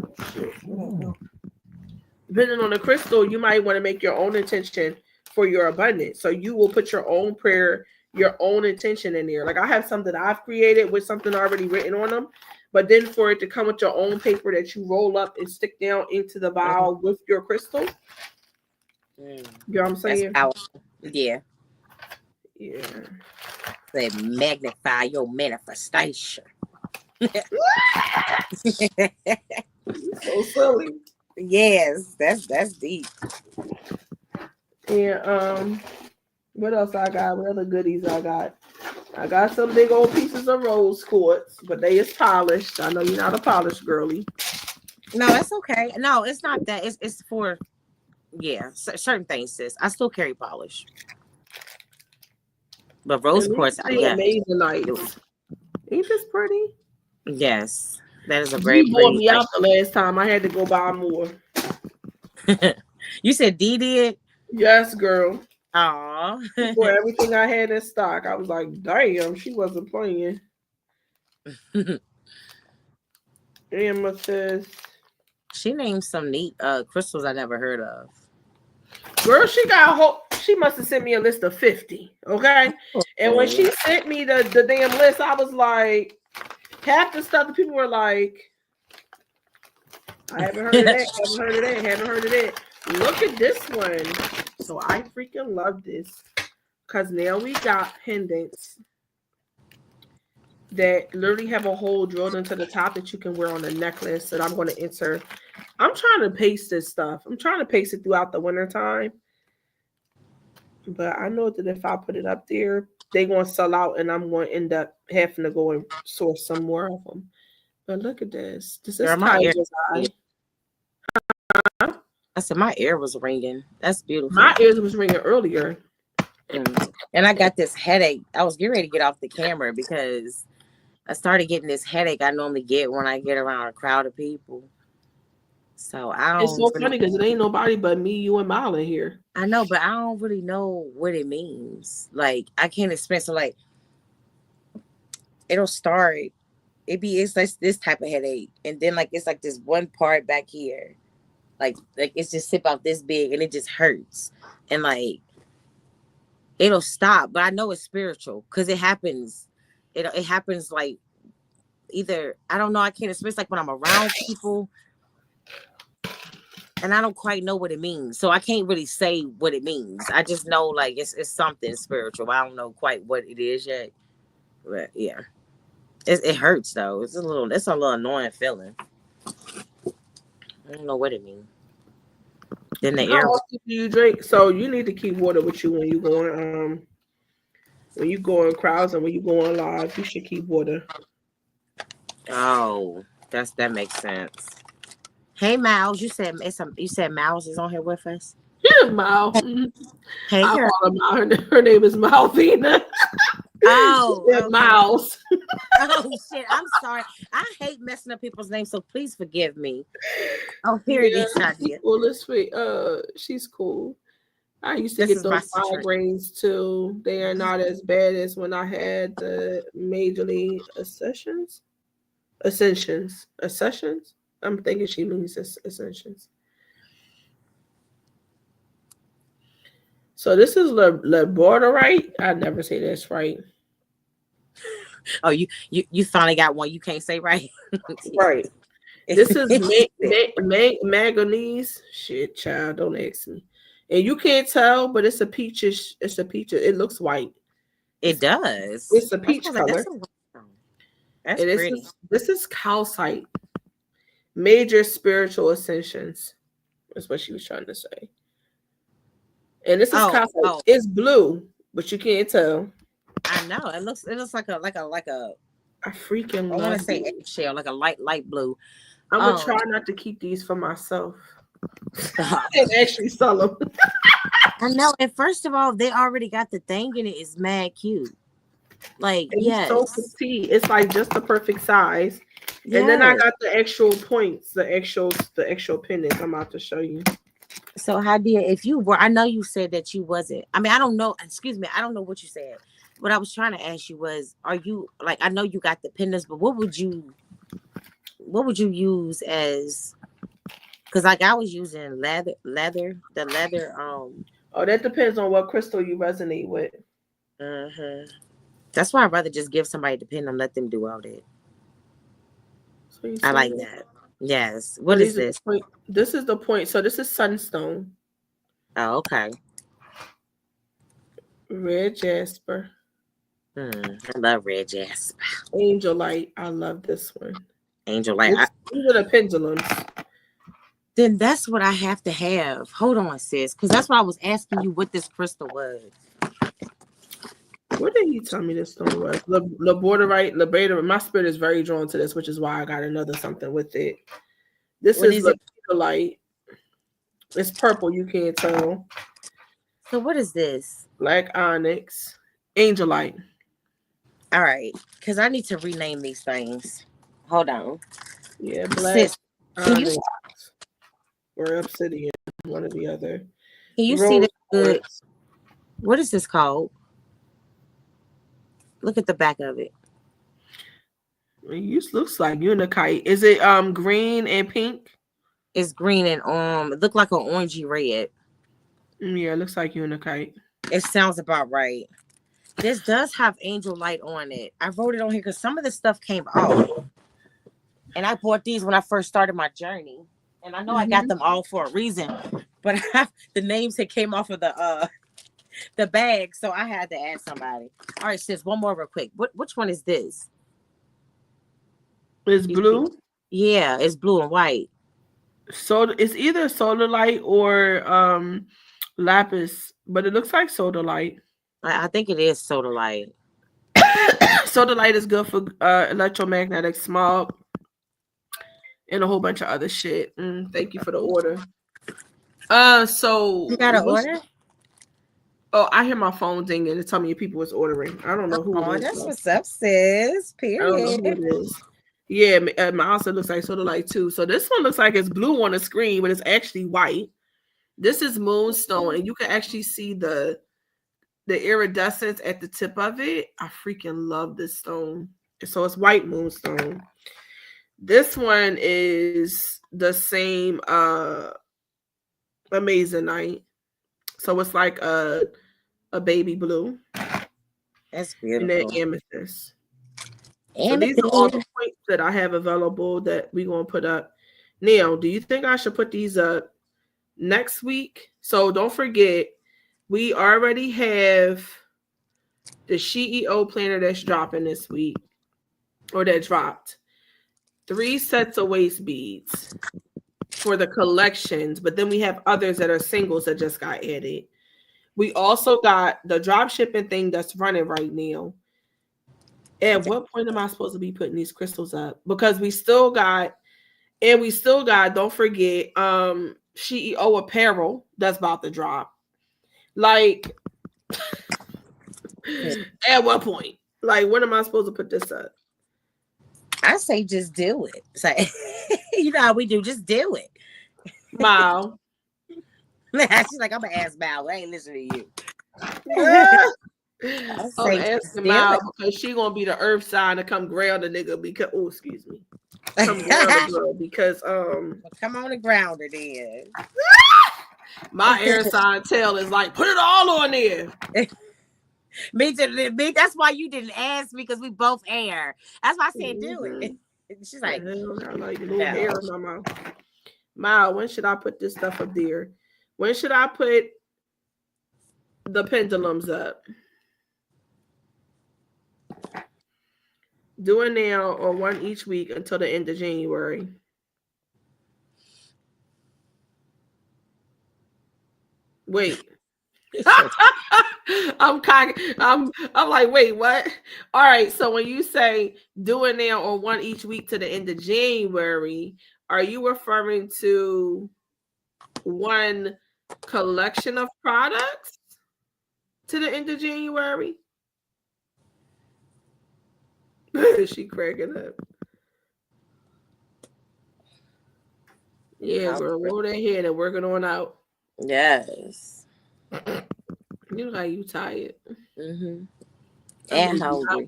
you might want to make your own intention for your abundance. So you will put your own prayer, your own intention in there. Like I have some that I've created with something already written on them. But then for it to come with your own paper that you roll up and stick down into the vial with your crystal. Mm, You know what I'm that's saying? powerful. Yeah, Yeah. they magnify your manifestation. So silly. Yes, that's deep. And what else I got? What other goodies I got? I got some big old pieces of rose quartz, but they is polished. I know you're not a polished girly. No, that's okay. No, it's not that. It's for yeah, certain things, sis. I still carry polish, but rose And quartz, these two yeah, amazing do. nights. Ain't this pretty? Yes, that is a very G bought pretty. me out the last time. I had to go buy more. You said D did? Yes, girl. Aw. She bought everything I had in stock. I was like, damn, she wasn't playing. Amethyst. She named some neat crystals I never heard of. Girl, she got a whole. She must have sent me a list of 50. Okay. And when Oh, she sent me the damn list, I was like, half the stuff the people were like, I haven't heard of that, haven't heard of that, haven't heard of that. Look at this one. So I freaking love this. Because now we got pendants that literally have a hole drilled into the top that you can wear on a necklace that I'm going to enter. I'm trying to paste this stuff. I'm trying to paste it throughout the winter time. But I know that if I put it up there, they're going to sell out and I'm going to end up having to go and source some more of them. But look at this. This is girl, my ear. Tiger's Eye. I said my ear was ringing. That's My beautiful. ears was ringing earlier. And I got this headache. I was getting ready to get off the camera because I started getting this headache I normally get when I get around a crowd of people. So I It's don't so really, funny because it ain't nobody but me, you, and Mile in here. I know, but I don't really know what it means. Like I can't explain. So like it'll start. It's like this type of headache, and then like it's like this one part back here, like it's just sip out this big, and it just hurts, and like it'll stop. But I know it's spiritual because it happens. It happens like either I don't know. I can't explain. It's like when I'm around people and I don't quite know what it means. So I can't really say what it means. I just know like it's something spiritual. I don't know quite what it is yet. But yeah. It hurts though. It's a little annoying feeling. I don't know what it means. Then the How air often do you drink? So you need to keep water with you when you go in crowds and when you go on live. You should keep water. oh, that makes sense. Hey Miles, you said Miles is on here with us. Yeah, Mal. Hey I girl. call her Mal. Her name is Malvina. Oh, okay. Mouse. Oh shit! I'm sorry. I hate messing up people's names, so please forgive me. Oh, here it Yeah, is, she's Nadia. cool. Let's wait. She's cool. I used to This get is my those citrus. migraines too. They are not as bad as when I had the majorly accessions. Accessions. I'm thinking she means ascensions. So this is Le Border, right? I never say this right. Oh, you finally got one you can't say right. Right. This is She said, manganese. Shit, child, don't ask me. And you can't tell, but it's a peachish. It's a peach. It looks white. it It's does. it's a That's why I peach was like, color, that's a white stone. That's and pretty. this is calcite. Major spiritual ascensions. That's what she was trying to say. And this is Oh, calcite. oh, It's blue, but you can't tell. I know. It looks like a I freaking I want love to say these. eggshell, like a light blue. I'm gonna Um, try not to keep these for myself stop. and actually sell them. I know. And first of all, they already got the thing in it. It's mad cute. Like, And he's so yes, petite. It's like just the perfect size. And then I yes. got the actual points, the actual pendants. I'm about to show you. So, how did if you were? I know you said that you wasn't. I mean, I don't know. Excuse me. I don't know what you said. What I was trying to ask you was, are you like? I know you got the pendants, but what would you use as? Because like I was using the leather. Oh, that depends on what crystal you resonate with. Mhm. That's why I'd rather just give somebody the pen and let them do all that. So you I see like it. that. Yes. So What is these are the this? point. This is the point. So this is sunstone, Oh, okay. red jasper, I love red jasper. angel light. I love this one. Angel light. These are the pendulums. Then that's what I have to have. Hold on, sis, because that's why I was asking you what this crystal was. What did he tell me this stone was? Laborderite, labrator. My spirit is very drawn to this, which is why I got another something with it. This What is is it? light. It's purple. You can't tell. So what is this? Black onyx, angelite. All right, because I need to rename these things. Hold on, Yeah, black sis. Can you onyx or obsidian, one or the other. see Rose the good? quartz. What is this called? Look at the back of it. It looks like unikite. Is it green and pink? It's green and it look like an orangey red. Yeah, it looks like unikite. It sounds about right. This does have angel light on it. I wrote it on here because some of the stuff came off. And I bought these when I first started my journey. And I know I got Hmm. them all for a reason. But the names had came off of the bag, so I had to ask somebody. All right, sis, one more real quick. Which one is this? It's You see? blue. Yeah, it's blue and white. So it's either solar light or lapis, but it looks like soda light. I think it is soda light. Soda light is good for electromagnetic smog and a whole bunch of other shit. Thank you for the order. You So got an what's order? oh, I hear my phone dinging to tell me if people was ordering. I don't know who it Oh, is that's though. what's up, sis. I don't know who Period. it is. Yeah, my also looks like soda light too. So this one looks like it's blue on the screen, but it's actually white. This is moonstone, and you can actually see the iridescence at the tip of it. I freaking love this stone. So it's white moonstone. This one is the same amazing night. So it's like a baby blue That's and then beautiful. amethyst. So these are all the Amethyst. points that I have available that we're gonna put up. Now, do you think I should put these up next week? So don't forget, we already have the She.E.O. planner that's dropping this week, or that dropped. 3 sets of waist beads for the collections, but then we have others that are singles that just got added. We also got the drop shipping thing that's running right now. At what point am I supposed to be putting these crystals up? Because we still got, don't forget, She.E.O. apparel that's about to drop. Like, at what point? Like, when am I supposed to put this up? I say just do it. Say, you know how we do, just do it. Mal. She's like, I'm gonna ask Mal. I ain't listening to you. I I'm say just asking do Mal because she gonna be the earth sign to come ground the nigga because excuse me. Come ground the it. girl because Well, come on the grounder then. my air sign tail is like put it all on there. Me too. Me, that's why you didn't ask me because we both air. That's why I said do it. Mm-hmm. She's The like, hell, I got like little hair no. in my mouth. Mal, when should I put this stuff up there? When should I put the pendulums up? Do it now or one each week until the end of January. Wait. I'm like, wait, what? All right. So when you say do it now or one each week to the end of January, are you referring to one collection of products to the end of January? She cracking up. Yeah, girl, roll that head and work it on out. Yes. You know how you tired. Mm-hmm. I And made you hop. hungry.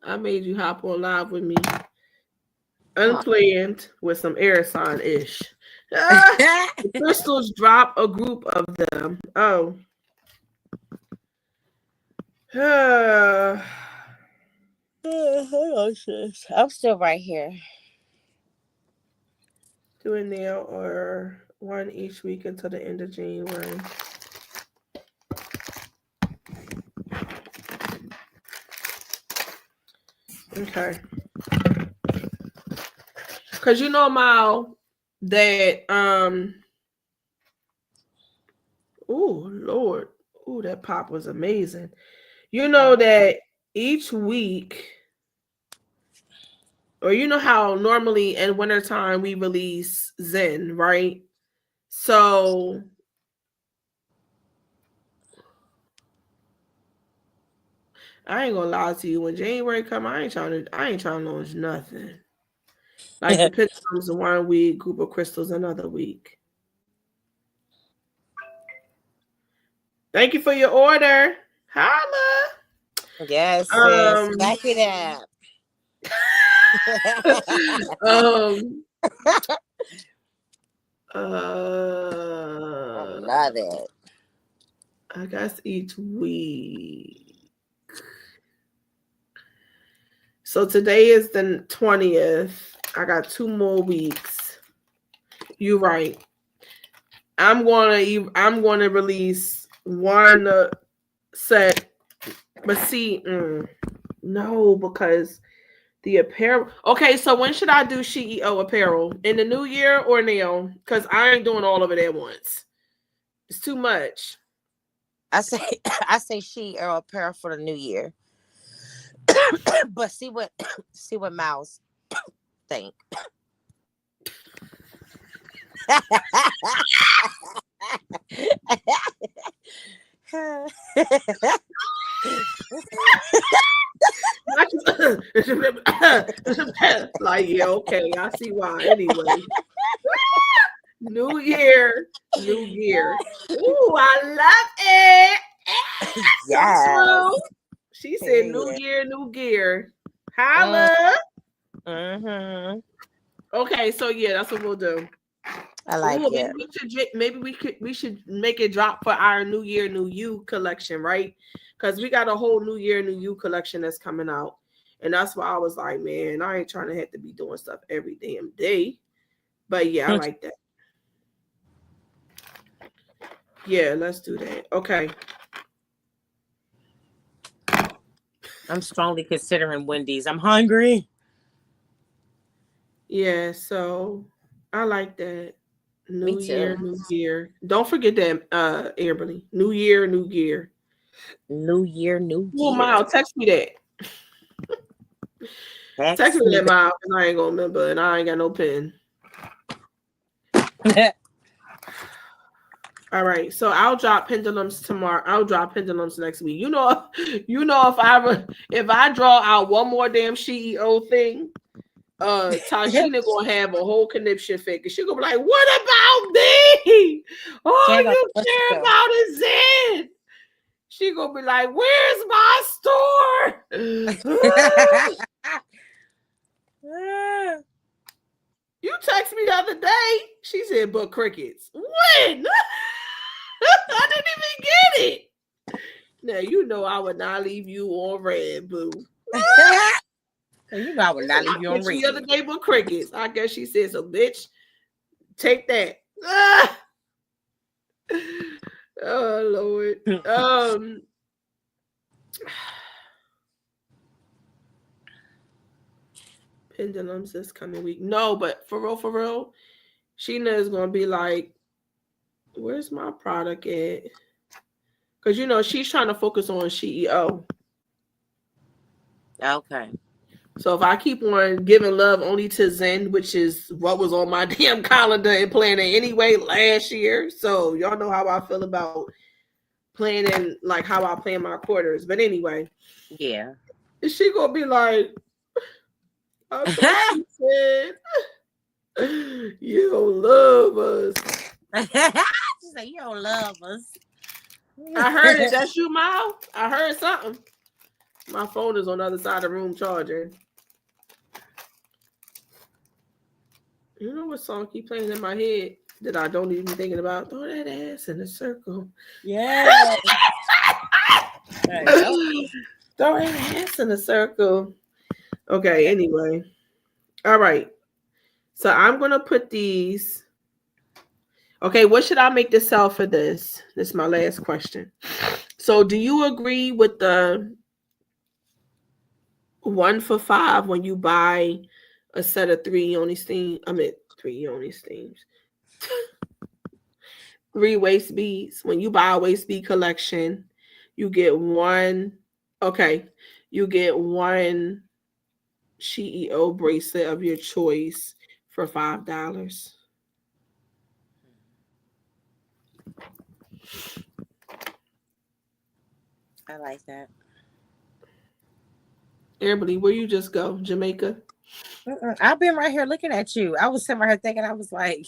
I made you hop on live with me, Oh. unplanned with some air sign ish. Ah, the crystals drop a group of them. Oh. Hold on, sis. I'm still right here. Do it now or one each week until the end of January. Okay. Cause you know, Mal, that oh Lord. Oh, that pop was amazing. You know that each week, or you know how normally in wintertime we release Zen, right? So I ain't gonna lie to you. When January come, I ain't trying to launch nothing. Like the pendulums one week, group of crystals another week. Thank you for your order. Holla. Yes, sis. Um, Back it up. um, I uh, love it. I guess each week. So today is the 20th. I got 2 more weeks. You right. I'm gonna release one set, but see, no, because the apparel. Okay, so when should I do She.E.O. apparel in the new year or now? Because I ain't doing all of it at once. It's too much. I say I say she or apparel for the new year. But see what Mouse think. Like, yeah, okay, I see why. Anyway, new year, new gear. Ooh, I love it. So Yes. true. She said, "New Period. year, new gear." Holla. Mm-hmm. Okay, so yeah, that's what we'll do. I like Ooh, it. we should make it drop for our New Year, New You collection, right? Because we got a whole New Year, New You collection that's coming out, and that's why I was like, man, I ain't trying to have to be doing stuff every damn day. But yeah, I like that. Yeah, let's do that. Okay. I'm strongly considering Wendy's. I'm hungry. Yeah, so I like that. Me New year, too. new gear. Don't forget that, Amberly. New year, new gear. New year, new Oh, gear. Miles, text me that. Text Text me me that, Miles, because I ain't gonna remember, and I ain't got no pen. that. All right, so I'll drop pendulums tomorrow. I'll drop pendulums next week. You know, if I draw out one more damn She.E.O. thing, Tashina gonna have a whole conniption fit, and she gonna be like, "What about me? All Can't go you where she care go. about is it." She gonna be like, "Where's my store?" You text me the other day. She said, "But crickets." When? I didn't even get it. Now you know I would not leave you on red, boo. You know I would not I leave you on put you the red. other day, but crickets. I guess she said, "So, bitch, take that." Ah! Oh Lord. Pendulums this coming week. No, but for real, Sheena is gonna be like, "Where's my product at?" Because you know she's trying to focus on She.E.O. Okay. So if I keep on giving love only to Zen, which is what was on my damn calendar and planning anyway last year, so y'all know how I feel about planning, like how I plan my quarters. But anyway, Yeah. she gonna be like, "I thought you said you don't love us." She said, "You don't love us." I heard it. That's you, Mal. I heard something. My phone is on the other side of the room charging. You know what song keep playing in my head that I don't even thinking about? Throw that ass in a circle. Yeah. Yep. Throw that ass in a circle. Okay, anyway. All right. So I'm gonna put these. Okay, what should I make the sell for this? This is my last question. So do you agree with the 1 for $5 when you buy a set of three only steam? I mean three only steams. 3 waist beads. When you buy a waist bead collection, you get one. Okay, you get one She.E.O. bracelet of your choice for $5. I like that. Everybody, where you just go? Jamaica? I've been right here looking at you. I was sitting right here thinking, I was like,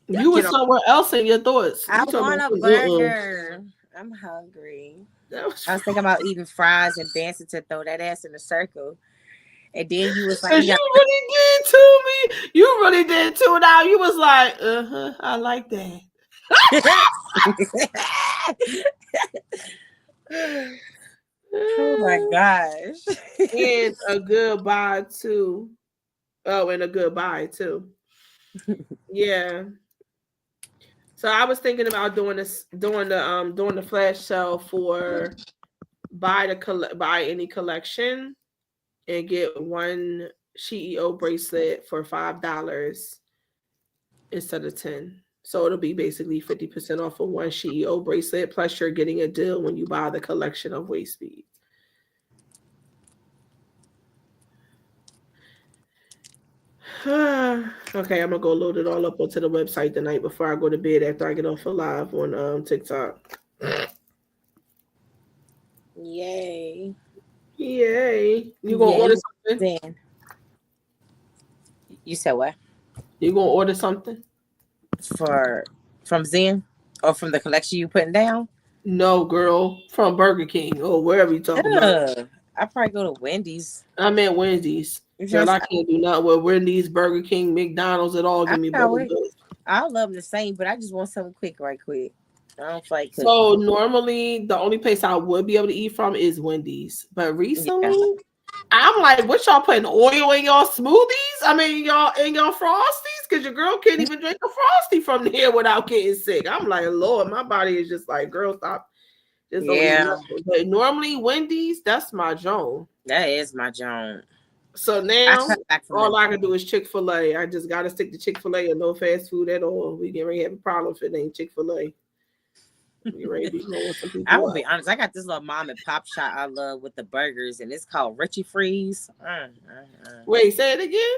You were you know, somewhere else in your thoughts. I You talking want about a some, burger. I'm hungry. That was I was thinking about eating fries and dancing to throw that ass in a circle. And then you was like, because we you got really did to me. You really did too. Now you was like, I like that. oh my gosh. And a goodbye too. Oh, and a goodbye too. Yeah. So I was thinking about doing the flash sale for buy any collection and get one She.E.O. bracelet for $5 instead of 10. So it'll be basically 50% off of one She.E.O. bracelet. Plus, you're getting a deal when you buy the collection of waist beads. Okay, I'm gonna go load it all up onto the website the night before I go to bed after I get off a live on TikTok. Yay. Yay! You gonna order Yay. something? Then you said what? You gonna order something? For from Zen or from the collection you putting down? No, girl, from Burger King or wherever you talking about. I probably go to Wendy's. I'm at Wendy's. You Girl, I just can't do nothing with Wendy's, Burger King, McDonald's at all. I Give me know bubble it. butt. I love them the same, but I just want something quick, right quick. I don't feel like cooking. So normally the only place I would be able to eat from is Wendy's. But Yeah. recently, I'm like, what y'all putting oil in y'all smoothies? I mean, y'all in y'all frosties? Because your girl can't even drink a frosty from here without getting sick. I'm like, Lord, my body is just like, girl, stop. Just don't eat Yeah. nothing. But normally Wendy's, that's my zone. That is my joint. So I now cut back from all them. I can do is Chick-fil-A. I just gotta stick to Chick-fil-A and no fast food at all. We get ready to have a problem if it ain't Chick-fil-A. We ready to be blowing some I'm people gonna be up. honest. I got this little mom and pop shop I love with the burgers, and it's called Richie Freeze. Wait, say it again.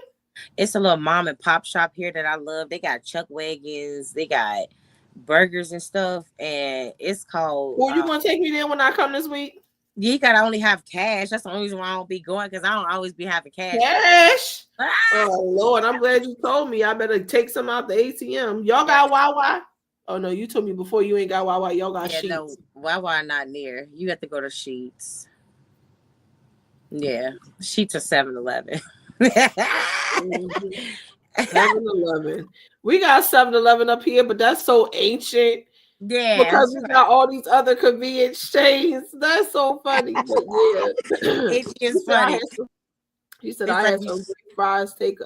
It's a little mom and pop shop here that I love. They got chuck wagons, they got burgers and stuff, and it's called. Well, you gonna take me there when I come this week? You gotta only have cash. That's the only reason why I don't be going because I don't always be having cash. Cash. Oh Lord, I'm glad you told me. I better take some out the ATM. Y'all got Wawa? Oh no, you told me before you ain't got Wawa. Y'all got Yeah, no, Sheets. why not near? You have to go to Sheets. Yeah, Sheets are 7-Eleven. Mhm. 7-Eleven. We got 7-Eleven up here, but that's so ancient Yeah, because we got all these other convenience chains. That's so funny. But yeah. it he is said I funny. had some he said It's I like had some great fries take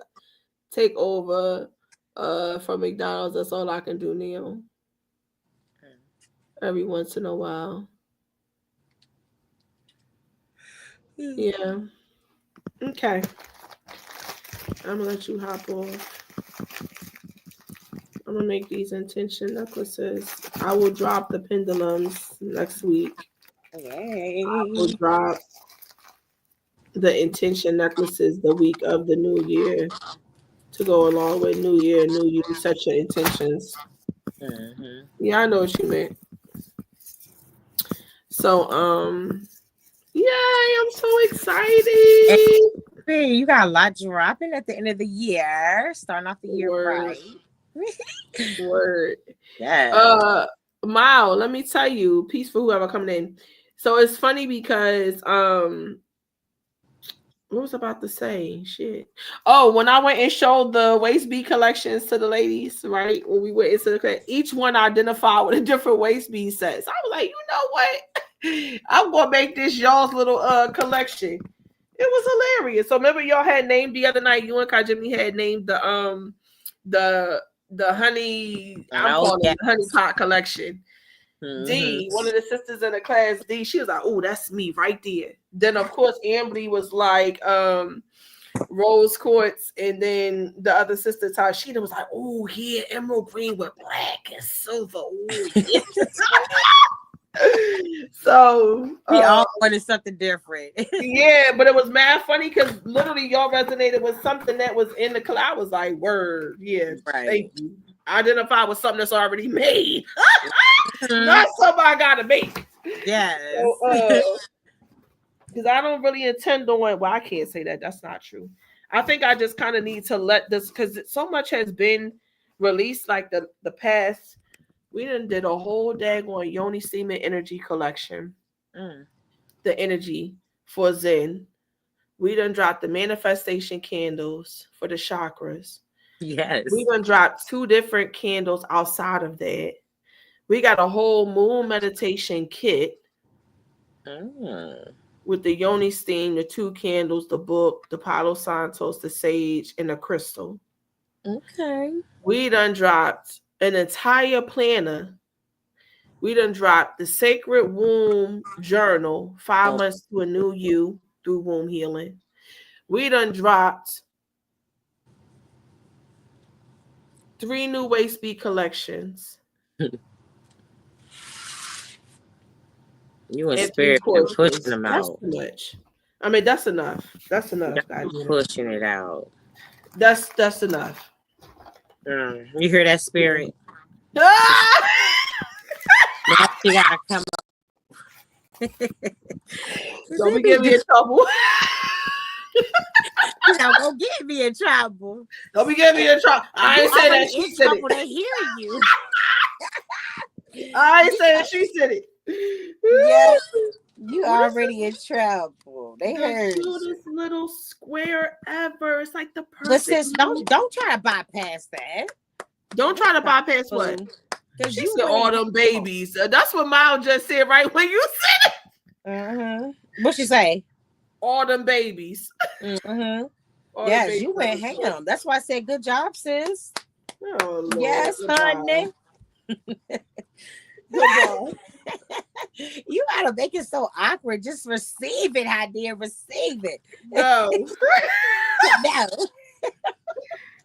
over from McDonald's. That's all I can do now. Every once in a while. Yeah. Okay. I'm gonna let you hop off. I'm gonna make these intention necklaces. I will drop the pendulums next week. I will Yay. drop the intention necklaces the week of the new year to go along with New Year, New You. Set your intentions. Mm-hmm. Yeah, I know what you meant. So, yay! I'm so excited. Hey, you got a lot dropping at the end of the year, starting off the year Word, right. word. Yes. Uh, Mile, let me tell you, peace for whoever coming in. So it's funny because what was I about to say? Shit. Oh, when I went and showed the waist bead collections to the ladies, right? When we went into the class, each one identified with a different waist bead sets. I was like, you know what? I'm gonna make this y'all's little collection. It was hilarious. So remember y'all had named the other night, you and Kajimi had named the the honey, I'm Oh calling yeah. it the honey pot collection. Mm-hmm. D, one of the sisters in the class, D, she was like, "Oh, that's me right there." Then of course Ambly was like, rose quartz, and then the other sister Tashina was like, "Oh yeah, emerald green with black and silver." Oh yeah. So We all wanted something different. yeah, but it was mad funny because literally y'all resonated with something that was in the class. I was like, "Word, yeah, Right. thank you." Identify with something that's already made, Mhm. not something I gotta make. Yes. So, because I don't really intend on. Well, I can't say that. That's not true. I think I just kind of need to let this because so much has been released. Like the past, we did a whole daggone Yoni Semen energy collection. Mm. The energy for Zen. We done dropped the manifestation candles for the chakras. We Yes. done dropped two different candles outside of that. We got a whole moon meditation kit Mm. with the Yoni steam, the two candles, the book, the Palo Santos, the sage, and the crystal. Okay. We done dropped an entire planner. We done dropped the Sacred Womb Journal, 5 months to a new you through womb healing. We done dropped three new waist bead collections You in and three spirit been pushing courses. them That's out. too much. I mean, that's enough. That's enough, goddamn. Pushing it out. That's enough. You hear that spirit? Ah! Now she gotta come up. Don't be getting me in trouble. Now go get me in trouble. Don't be getting me in trouble. I You ain't say already that. in She said it. trouble. They hear you. I ain't You saying she said it. yeah. You Well, this already in trouble. is They the heard you. cutest little square ever. It's like the But perfect. sis, don't try to bypass that. Don't try to bypass what? Because She you said went. all them babies. That's what Miles just said right when you said What she say? all them babies. Mm-hmm. All the Yes, babies. you went ham. That's why I said good job, sis. Oh Lord. Yes, Goodbye. honey. Goodbye. You gotta make it so awkward. Just receive it, idea. Receive it. No. No.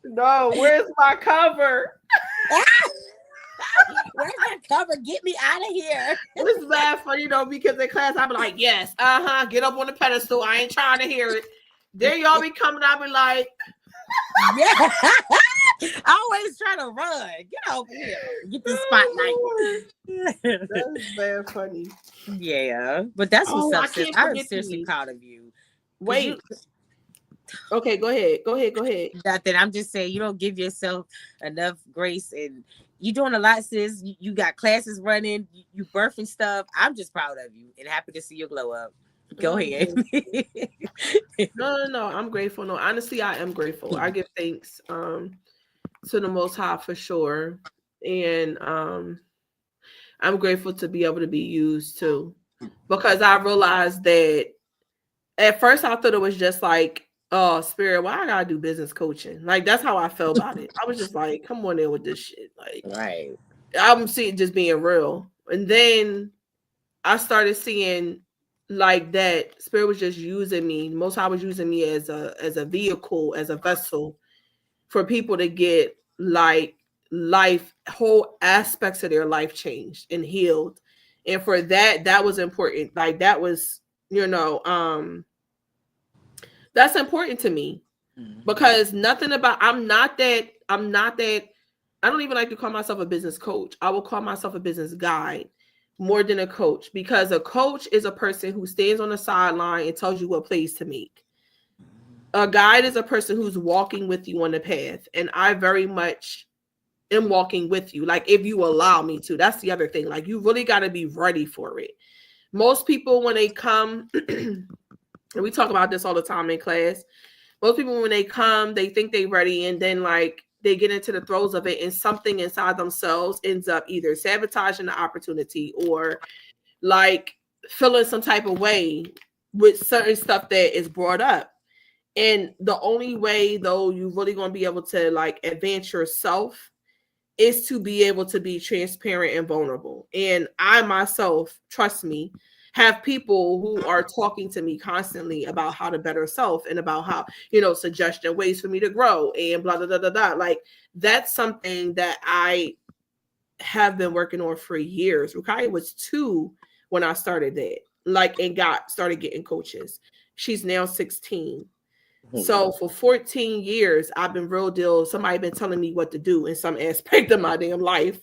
No. Where's my cover? Where's that cover? Get me out of here. It's bad funny though because in class I be like, yes, get up on the pedestal. I ain't trying to hear it. There y'all be coming. I be like, Yeah. Always trying to run. Get over here. Get the spotlight. that's bad funny. Yeah. But that's what's Oh, up, I sis. can't I am forget seriously these. proud of you. Because you Wait, Okay, go ahead. Go ahead. Go ahead. Nothing. I'm just saying you don't give yourself enough grace, and you doing a lot, sis. You got classes running, you birthing stuff. I'm just proud of you and happy to see your glow up. Go I'm ahead. grateful. No, no, no. I'm grateful. No, honestly, I am grateful. I give thanks to the Most High for sure, and I'm grateful to be able to be used too, because I realized that at first I thought it was just like, oh, Spirit, why I gotta do business coaching? Like that's how I felt about it. I was just like, come on in with this shit. Like Right. I'm seeing just being real, and then I started seeing like that Spirit was just using me. Most High was using me as a vehicle, as a vessel for people to get like life, whole aspects of their life changed and healed. And for that, that was important. Like that was, you know, that's important to me Mm-hmm. because nothing about I'm not that I don't even like to call myself a business coach. I will call myself a business guide more than a coach, because a coach is a person who stands on the sideline and tells you what plays to make. A guide is a person who's walking with you on the path, and I very much am walking with you, like if you allow me to. That's the other thing, like you really got to be ready for it. Most people when they come and we talk about this all the time in class, most people when they come they think they ready, and then like they get into the throes of it and something inside themselves ends up either sabotaging the opportunity or like feeling some type of way with certain stuff that is brought up. And the only way though you really going to be able to like advance yourself is to be able to be transparent and vulnerable. And I myself, trust me, have people who are talking to me constantly about how to better self and about how, suggestion ways for me to grow and blah, blah, blah, blah, blah. Like that's something that I have been working on for years. Rukai was 2 when I started that, like, and started getting coaches. She's now 16. So for 14 years, I've been real deal. Somebody been telling me what to do in some aspect of my damn life.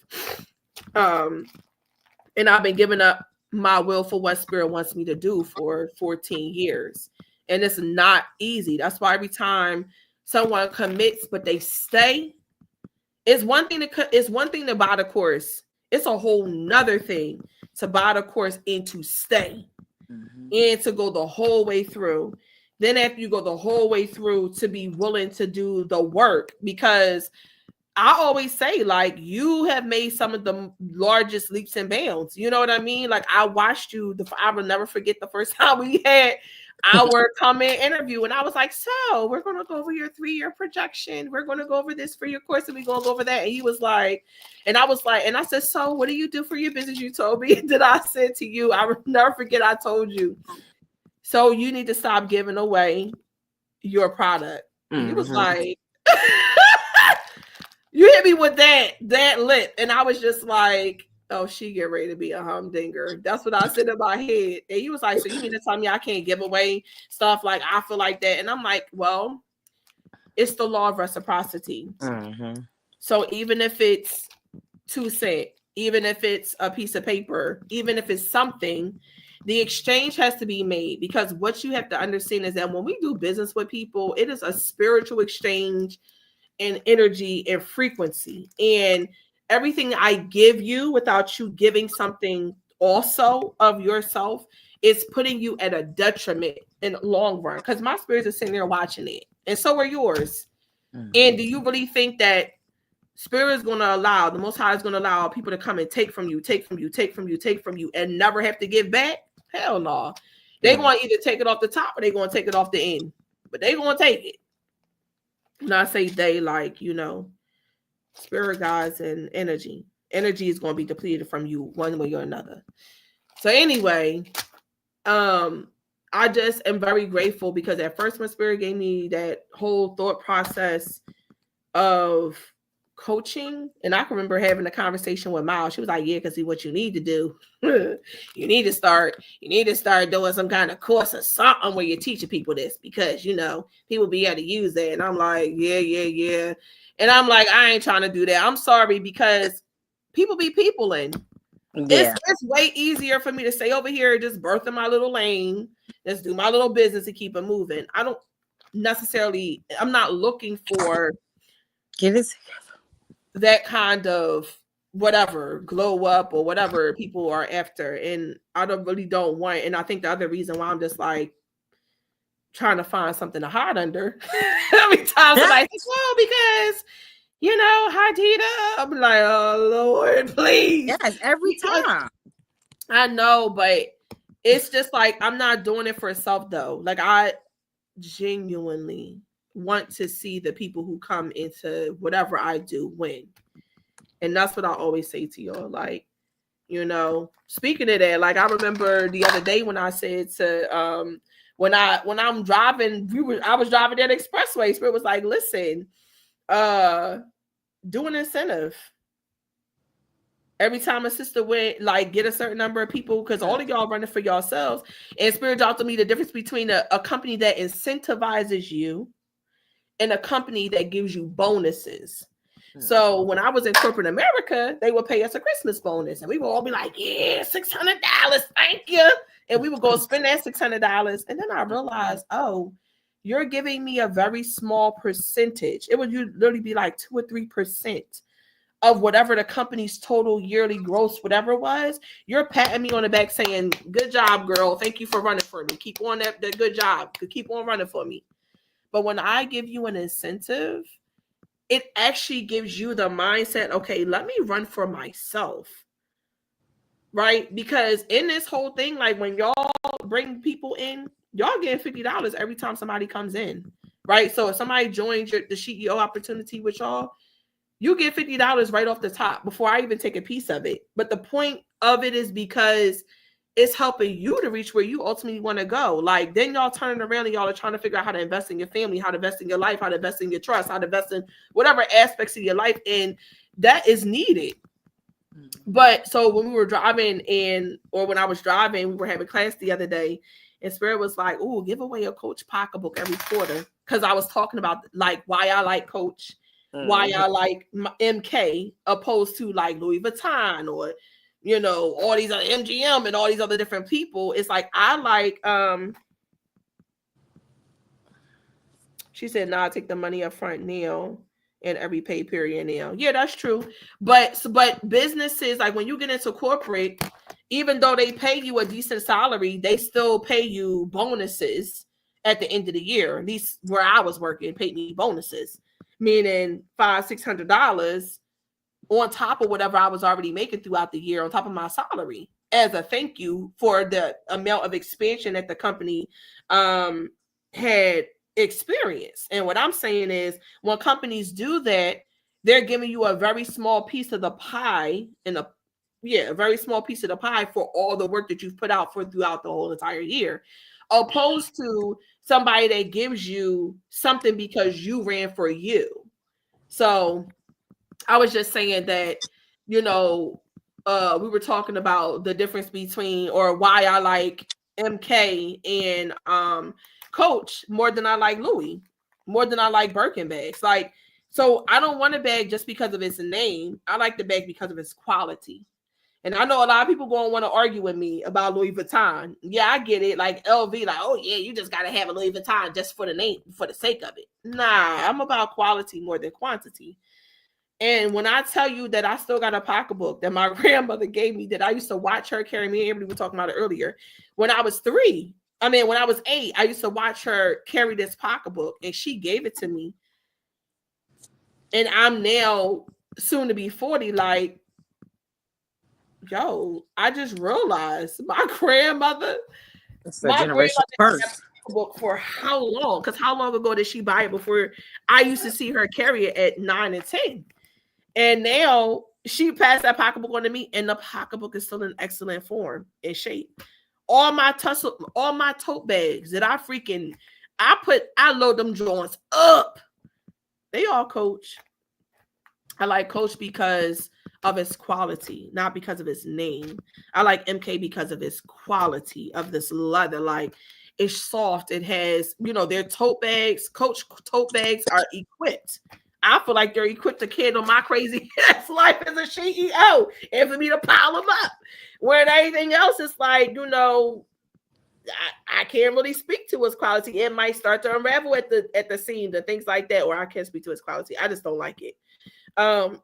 Um, and I've been giving up my will for what Spirit wants me to do for 14 years. And it's not easy. That's why every time someone commits, but they stay, it's one thing to buy the course. It's a whole nother thing to buy the course and to stay Mm-hmm. and to go the whole way through. Then after you go the whole way through, to be willing to do the work, because I always say, like, you have made some of the largest leaps and bounds. You know what I mean? Like, I watched you. I will never forget the first time we had our comment interview, and I was like, "So, we're going to go over your 3-year projection. We're going to go over this for your course, and we're going to go over that." And he was like, and I was like, and I said, "So, what do you do for your business?" You told me that I said to you, I will never forget. I told you, so you need to stop giving away your product. And he was Mm-hmm. like, you hit me with that lip. And I was just like, oh, she get ready to be a humdinger. That's what I said in my head. And he was like, so you mean to tell me I can't give away stuff like I feel like that? And I'm like, well, it's the law of reciprocity. Mm-hmm. So even if it's 2 cents, even if it's a piece of paper, even if it's something, the exchange has to be made, because what you have to understand is that when we do business with people, it is a spiritual exchange and energy and frequency. And everything I give you without you giving something also of yourself is putting you at a detriment in the long run. Because my spirits are sitting there watching it. And so are yours. And do you really think that Spirit is going to allow, the Most High is going to allow people to come and take from you, take from you, take from you, take from you, and never have to give back? Hell no. They're going to either take it off the top or they're going to take it off the end. But they're going to take it. And I say they, like, spirit guides and energy. Energy is going to be depleted from you one way or another. So anyway, I just am very grateful, because at first when Spirit gave me that whole thought process of coaching, and I can remember having a conversation with Miles. She was like, yeah, because see what you need to do. you need to start doing some kind of course or something where you're teaching people this, because people be able to use that. And I'm like, yeah. And I'm like, I ain't trying to do that. I'm sorry, because people be peopling. Yeah. It's way easier for me to stay over here, just birth in my little lane, just do my little business and keep it moving. I'm not looking for Get it. that kind of whatever glow up or whatever people are after. And I don't want, and I think the other reason why I'm just like trying to find something to hide under. Every time somebody says, well, because hi Tita. I'm like, oh Lord, please. Yes, every Because time. I know, but it's just like I'm not doing it for self though. Like I genuinely want to see the people who come into whatever I do win. And that's what I always say to y'all. Like, speaking of that, like I remember the other day when I said to when I'm driving, I was driving that expressway. Spirit was like, listen, do an incentive. Every time a sister went, like, get a certain number of people, because all of y'all running for yourselves. And Spirit dropped to me the difference between a company that incentivizes you and a company that gives you bonuses. So when I was in corporate America, they would pay us a Christmas bonus, and we would all be like, "Yeah, $600, thank you," and we would go spend that $600. And then I realized, oh, you're giving me a very small percentage. It would literally be like 2 or 3% of whatever the company's total yearly gross, whatever it was. You're patting me on the back saying, "Good job, girl. Thank you for running for me. Keep on that good job. Keep on running for me." But when I give you an incentive, it actually gives you the mindset, okay, let me run for myself. Right? Because in this whole thing, like when y'all bring people in, y'all getting $50 every time somebody comes in. Right? So if somebody joins the She.E.O. opportunity with y'all, you get $50 right off the top before I even take a piece of it. But the point of it is because it's helping you to reach where you ultimately want to go. Like then y'all turning around and y'all are trying to figure out how to invest in your family, how to invest in your life, how to invest in your trust, how to invest in whatever aspects of your life. And that is needed. But so when we were driving or when I was driving, we were having class the other day, and Spirit was like, "Oh, give away a Coach pocketbook every quarter." Because I was talking about like why I like Coach, why I like MK opposed to like Louis Vuitton or all these other MGM and all these other different people. It's like I like she said, "Nah, take the money up front now and every pay period now." Yeah, that's true. But businesses, like when you get into corporate, even though they pay you a decent salary, they still pay you bonuses at the end of the year. At least where I was working, paid me bonuses, meaning $500-$600 on top of whatever I was already making throughout the year, on top of my salary, as a thank you for the amount of expansion that the company had experienced. And what I'm saying is, when companies do that, they're giving you a very small piece of the pie, a very small piece of the pie for all the work that you've put out for throughout the whole entire year, opposed to somebody that gives you something because you ran for you. So I was just saying that, we were talking about the difference between, or why I like MK and Coach more than I like Louis, more than I like Birkin bags. Like, so I don't want a bag just because of its name. I like the bag because of its quality. And I know a lot of people going to want to argue with me about Louis Vuitton. Yeah, I get it. Like LV, like, oh yeah, you just got to have a Louis Vuitton just for the name, for the sake of it. Nah, I'm about quality more than quantity. And when I tell you that I still got a pocketbook that my grandmother gave me, that I used to watch her carry me, everybody was talking about it earlier. When I was 8, I used to watch her carry this pocketbook, and she gave it to me. And I'm now soon to be 40. Like, yo, I just realized my grandmother It's a had generation that first. pocketbook for how long? Because how long ago did she buy it before I used to see her carry it at 9 and 10? And now she passed that pocketbook on to me, and the pocketbook is still in excellent form and shape. All my tote bags that I load them joints up. They all Coach. I like Coach because of its quality, not because of its name. I like MK because of its quality of this leather. Like, it's soft. It has, their tote bags. Coach tote bags are equipped. I feel like they're equipped to handle my crazy ass life as a CEO and for me to pile them up. Where anything else is like, I can't really speak to its quality. It might start to unravel at the seams and things like that, or I can't speak to its quality. I just don't like it. Um,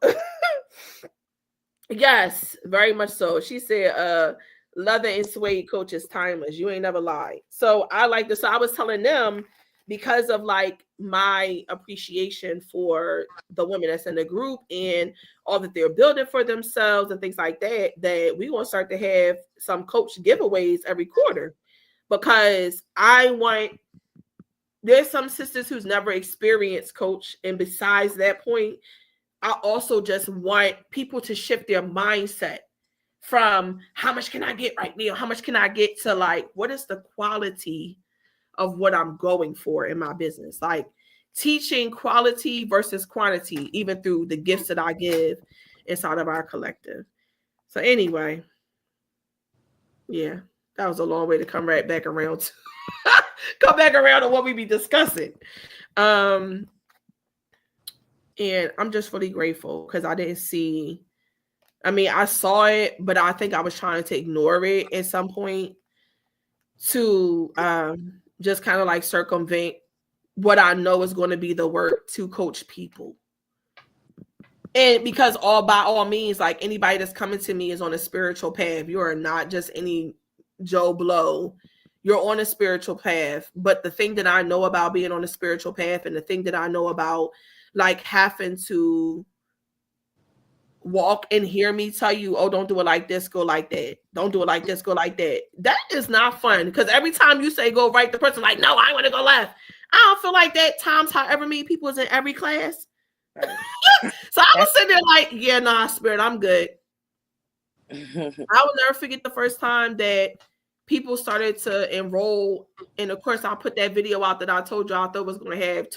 yes, very much so. She said, leather and suede coach is timeless. You ain't never lied. So I like this. So I was telling them because of like my appreciation for the women that's in the group and all that they're building for themselves and things like that, that we want to start to have some coach giveaways every quarter because I want there's some sisters who's never experienced coach. And besides that point, I also just want people to shift their mindset from how much can I get right now? How much can I get to like, what is the quality of what I'm going for in my business? Like teaching quality versus quantity, even through the gifts that I give inside of our collective. So anyway, yeah, that was a long way to come right back around to come back around to what we be discussing. And I'm just really grateful because I didn't see, I mean, I saw it, but I think I was trying to ignore it at some point to just kind of like circumvent what I know is going to be the work to coach people. And because all by all means, like anybody that's coming to me is on a spiritual path. You are not just any Joe Blow. You're on a spiritual path. But the thing that I know about being on a spiritual path and the thing that I know about like having to walk and hear me tell you, oh, don't do it like this, go like that. Don't do it like this, go like that. That is not fun. Because every time you say go right, the person like, no, I want to go left. I don't feel like that times however many people is in every class. Right. So I was sitting there like, yeah, nah, Spirit, I'm good. I will never forget the first time that people started to enroll. And of course, I put that video out that I told you I thought was going to have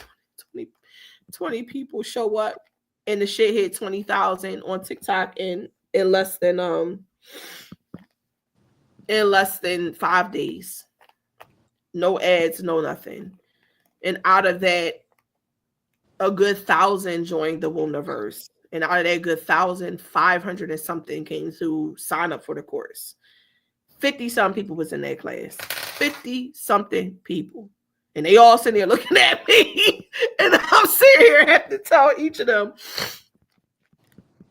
20 people show up. And the shit hit 20,000 on TikTok in less than 5 days. No ads, no nothing. And out of that, a good 1,000 joined the Womniverse. And out of that good 1,000, 500 and something came to sign up for the course. 50 some people was in that class. 50 something people. And they all sitting there looking at me. And I'm sitting here having to tell each of them,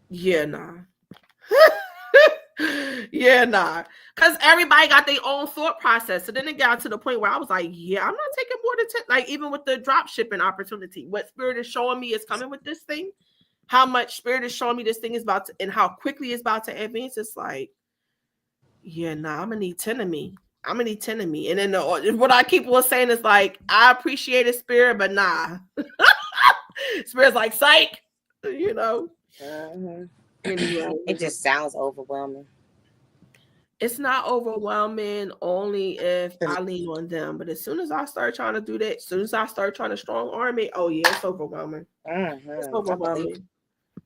yeah, nah. Yeah, nah. Because everybody got their own thought process. So then it got to the point where I was like, yeah, I'm not taking more than 10. Like, even with the drop shipping opportunity, what Spirit is showing me is coming with this thing. How much Spirit is showing me this thing is about to, and how quickly it's about to advance. It's like, yeah, nah, I'm going to need 10 of me. I'm gonna need 10 of me. And then what I keep on saying is like, I appreciate it, Spirit, but nah. Spirit's like, psych, you know. Anyway, it just sounds overwhelming. It's not overwhelming only if I lean on them. But as soon as I start trying to do that, as soon as I start trying to strong arm it, oh yeah, it's overwhelming. It's overwhelming.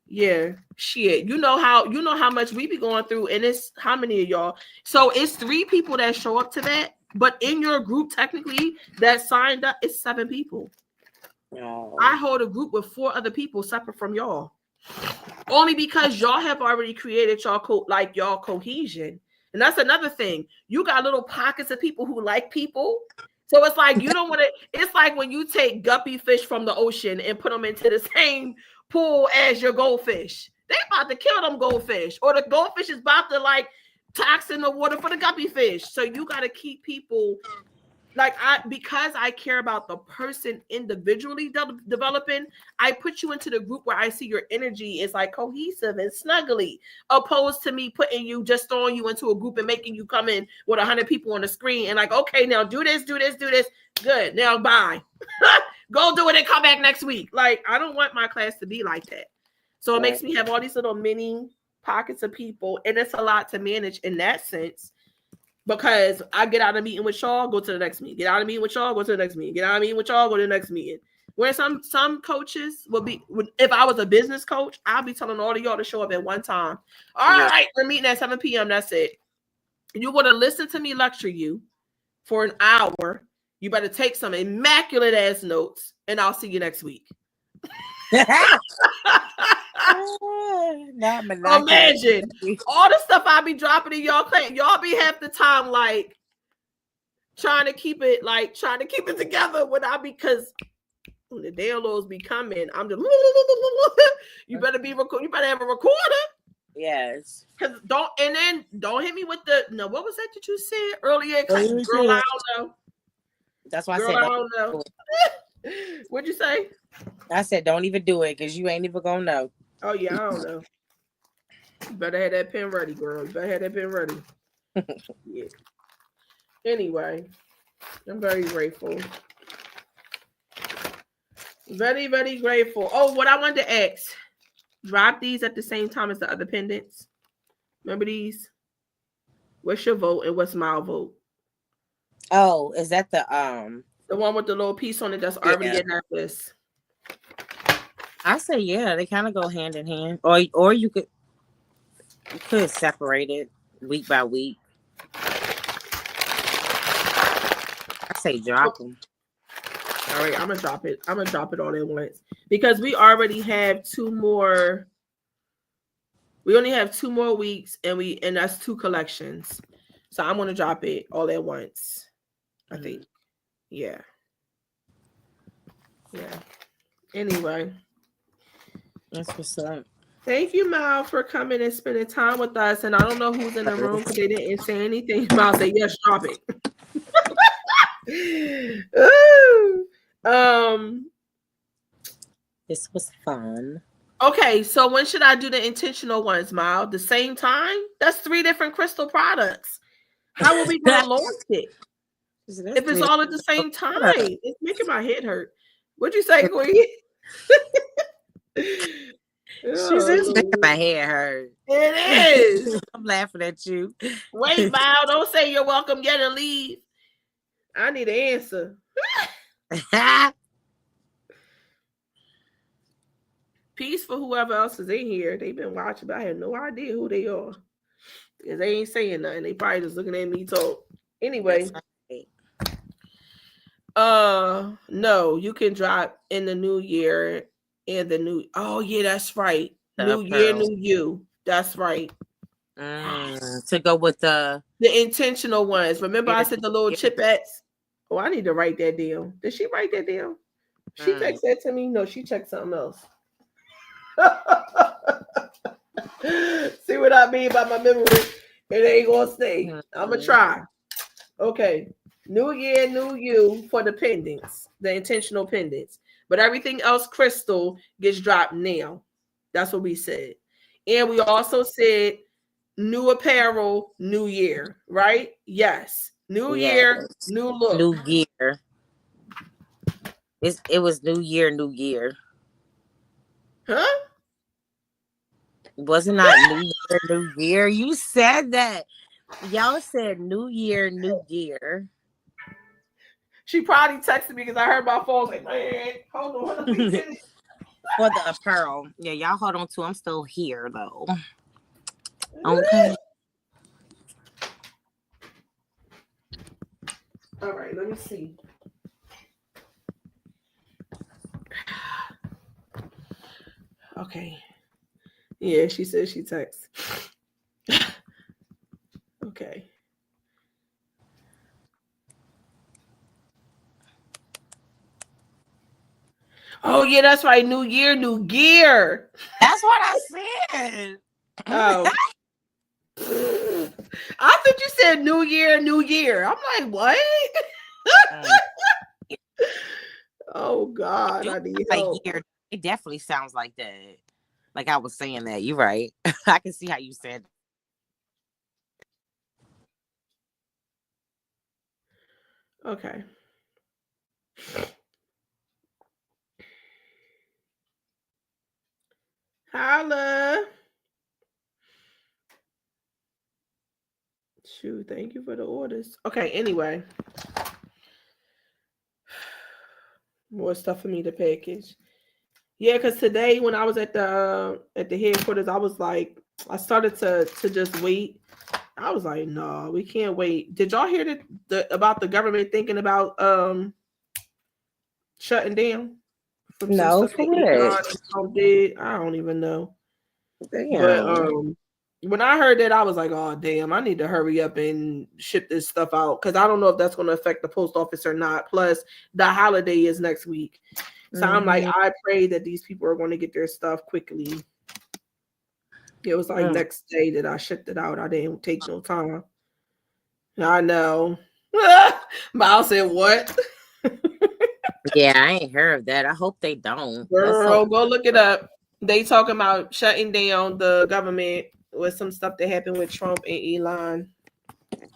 Yeah, shit. You know how much we be going through, and it's how many of y'all? So it's 3 people that show up to that, but in your group, technically, that signed up, it's 7 people. Oh. I hold a group with 4 other people separate from y'all, only because y'all have already created y'all cohesion, and that's another thing. You got little pockets of people who like people. So it's like you don't want to. It's like when you take guppy fish from the ocean and put them into the same pool as your goldfish. They about to kill them goldfish, or the goldfish is about to like toxin the water for the guppy fish. So you got to keep people because I care about the person individually developing. I put you into the group where I see your energy is like cohesive and snuggly, opposed to me putting you, just throwing you into a group and making you come in with 100 people on the screen and like, okay, now do this. Good. Now bye. Go do it and come back next week. Like, I don't want my class to be like that. So it makes me have all these little mini pockets of people, and it's a lot to manage in that sense. Because I get out of a meeting with y'all, go to the next meeting. Get out of a meeting with y'all, go to the next meeting. Get out of a meeting with y'all, go to the next meeting. Where some coaches will be, if I was a business coach, I'll be telling all of y'all to show up at one time. All right, we're meeting at 7 p.m. That's it. You're going to listen to me lecture you for an hour. You better take some immaculate ass notes, and I'll see you next week. Imagine all the stuff I be dropping in y'all class. Y'all be half the time like, trying to keep it together without because when the downloads be coming, I'm just you better you better have a recorder. Yes. Cause don't hit me with the no. What was that you said earlier? Girl, I don't know. That's why I Girl, said I don't don't know. do What'd you say? I said don't even do it because you ain't even gonna know. Oh yeah, I don't know. You better have that pen ready, girl. You better have that pen ready. Yeah. Anyway, I'm very grateful. Very, very grateful. Oh, what I wanted to ask. Drop these at the same time as the other pendants. Remember these? What's your vote and what's my vote? Oh, is that the one with the little piece on it that's already yeah. in that list? I say yeah, they kind of go hand in hand. Or you could separate it week by week. I say drop them. All right, I'm gonna drop it. I'm gonna drop it all at once because we already have two more. We only have 2 more weeks, and that's 2 collections. So I'm gonna drop it all at once. I think. Yeah. Yeah. Anyway. That's what's up. Thank you, Mal, for coming and spending time with us. And I don't know who's in the room because they didn't say anything. Mal said, yes, drop it. This was fun. Okay, so when should I do the intentional ones, Mal? The same time? That's 3 different crystal products. How are we going to launch it? If it's all at the same time, it's making my head hurt. What'd you say, Queen? She said it's making my head hurt. It is. I'm laughing at you. Wait, Mal, don't say you're welcome yet and leave. I need an answer. Peace for whoever else is in here. They've been watching, but I have no idea who they are. Because they ain't saying nothing. They probably just looking at me talk. Anyway. No, you can drop in the new year and the new. Oh yeah, that's right. New year, new you. That's right. To go with the intentional ones. Remember, I said the little chipettes. Oh, I need to write that down. Did she write that down? She texted that to me. No, she checked something else. See what I mean by my memory? It ain't gonna stay. I'm gonna try. Okay. New year, new you for the pendants, the intentional pendants. But everything else crystal gets dropped now. That's what we said. And we also said new apparel, new year, right? Yes. New year, new look. New year. It was new year, new year. Huh? Wasn't that new year, new year? You said that. Y'all said new year, new year. She probably texted me because I heard my phone like, man, hold on. For the apparel. Yeah, y'all hold on to. I'm still here though. Okay. All right, let me see. Okay. Yeah, she said she texts. Okay. Oh yeah, that's right. New year, new gear. That's what I said. Oh. I thought you said new year, new year. I'm like, what? Oh God, I need help. Year. It definitely sounds like that. Like I was saying that. You're right. I can see how you said. Okay. Holla. Shoot, thank you for the orders. Okay, anyway. More stuff for me to package. Yeah, because today when I was at the headquarters, I was like, I started to just wait. I was like, no, we can't wait. Did y'all hear about the government thinking about shutting down? From No, some stuff for what? Trump did. I don't even know. Damn. But When I heard that, I was like, "Oh damn! I need to hurry up and ship this stuff out because I don't know if that's going to affect the post office or not. Plus, the holiday is next week, so I'm like, Mm-hmm. I pray that these people are going to get their stuff quickly. It was like Mm. next day that I shipped it out. I didn't take no time. I know. Miles said, "What?" Yeah, I ain't heard of that. I hope they don't. That's so. Girl, go look it up. They talking about shutting down the government with some stuff that happened with Trump and Elon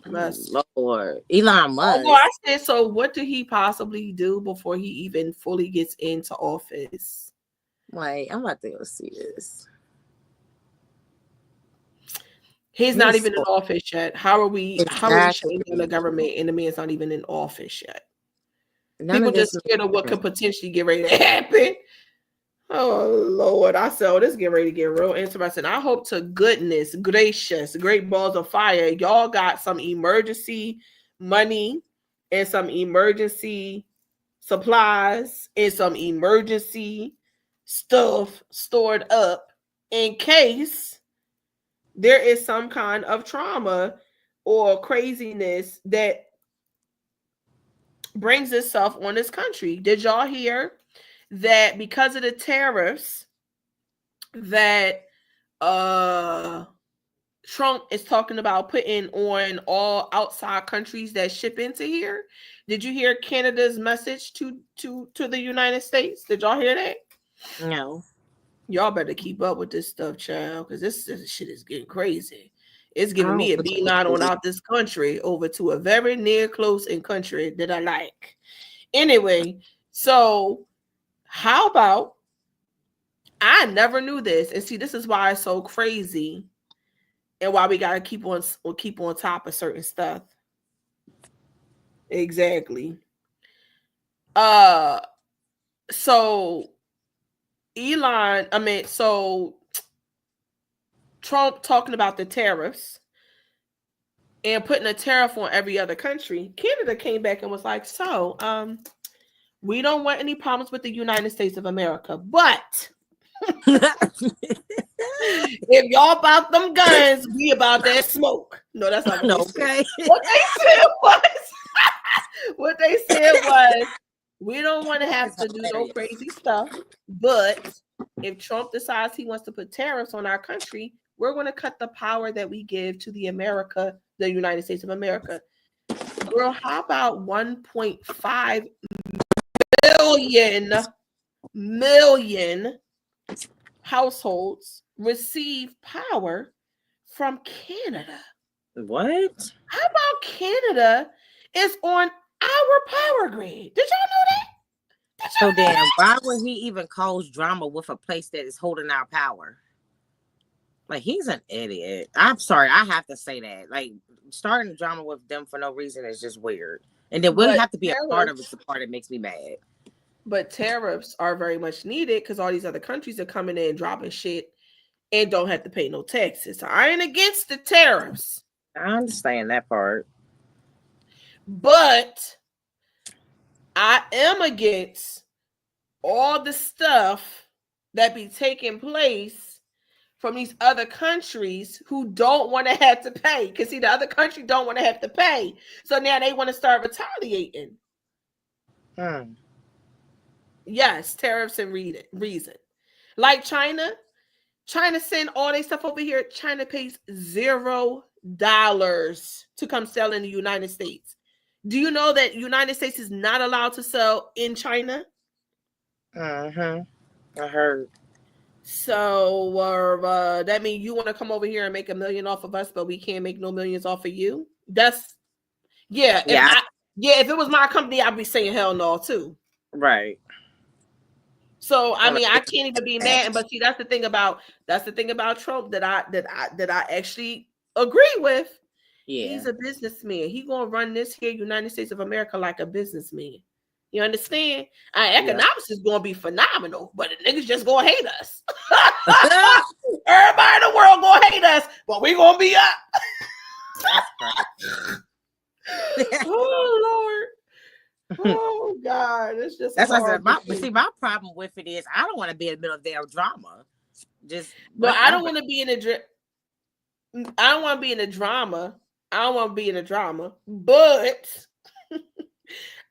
Musk. Oh, Lord, Elon Although I Musk. said, so what did he possibly do before he even fully gets into office? Wait, I'm about to go see this. He's not He's even in so office yet. How are we shutting down exactly. the government and the man's not even in office yet? None People of just this scared of makes what sense. could potentially get ready to happen. Oh Lord, I said, oh, this getting ready to get real interesting. I hope to goodness gracious, great balls of fire, y'all got some emergency money and some emergency supplies and some emergency stuff stored up in case there is some kind of trauma or craziness that brings itself on this country. Did y'all hear that because of the tariffs that uh Trump is talking about putting on all outside countries that ship into here? Did you hear Canada's message to the United States? Did y'all hear that? No, Y'all better keep up with this stuff, child, because this shit is getting crazy. It's I giving me don't a beeline on out this country over to a very near close in country that I like. Anyway, so how about I never knew this, and see, this is why it's so crazy, and why we gotta keep on top of certain stuff. Exactly. Uh, so so Trump talking about the tariffs and putting a tariff on every other country. Canada came back and was like, so we don't want any problems with the United States of America, but if y'all about them guns, we about that smoke. No, that's not what they said. okay. What they said was, what they said was, we don't want to have It's to do no hilarious. crazy stuff, but if Trump decides he wants to put tariffs on our country, we're going to cut the power that we give to the United States of America. Girl, how about 1.5 million households receive power from Canada? What? How about Canada is on our power grid? Did y'all know that? Did So y'all know then, that? why would he even cause drama with a place that is holding our power? Like he's an idiot. I'm sorry, I have to say that. Like starting drama with them for no reason is just weird. And then we But have to be a part of it. tariffs, The part that makes me mad. but tariffs are very much needed because all these other countries are coming in dropping shit and don't have to pay no taxes. So I ain't against the tariffs, I understand that part. but I am against all the stuff that be taking place from these other countries who don't want to have to pay. Because see, the other country don't want to have to pay. So now they want to start retaliating. Hmm. Yes, tariffs and reason. Like China send all their stuff over here. China pays $0 to come sell in the United States. Do you know that United States is not allowed to sell in China? I heard. So that means you want to come over here and make a million off of us, but we can't make no millions off of you. That's yeah. If Yeah. if it was my company, I'd be saying hell no too. Right. So I On a mean, I big can't even be mad. match. But see, that's the thing about Trump that I actually agree with. Yeah. He's a businessman. He gonna run this here United States of America like a businessman. You understand? Our Yeah. economics is gonna be phenomenal, but the niggas just gonna hate us. Everybody in the world gonna hate us, but we gonna be up. That's crazy. Oh Lord. Oh God. It's just a That's what I said. horrible But thing. see, my problem with it is I don't want to be in the middle of their drama. Just But I don't whatever. want to be in a I don't want to be in a drama. I don't want to be in a drama, but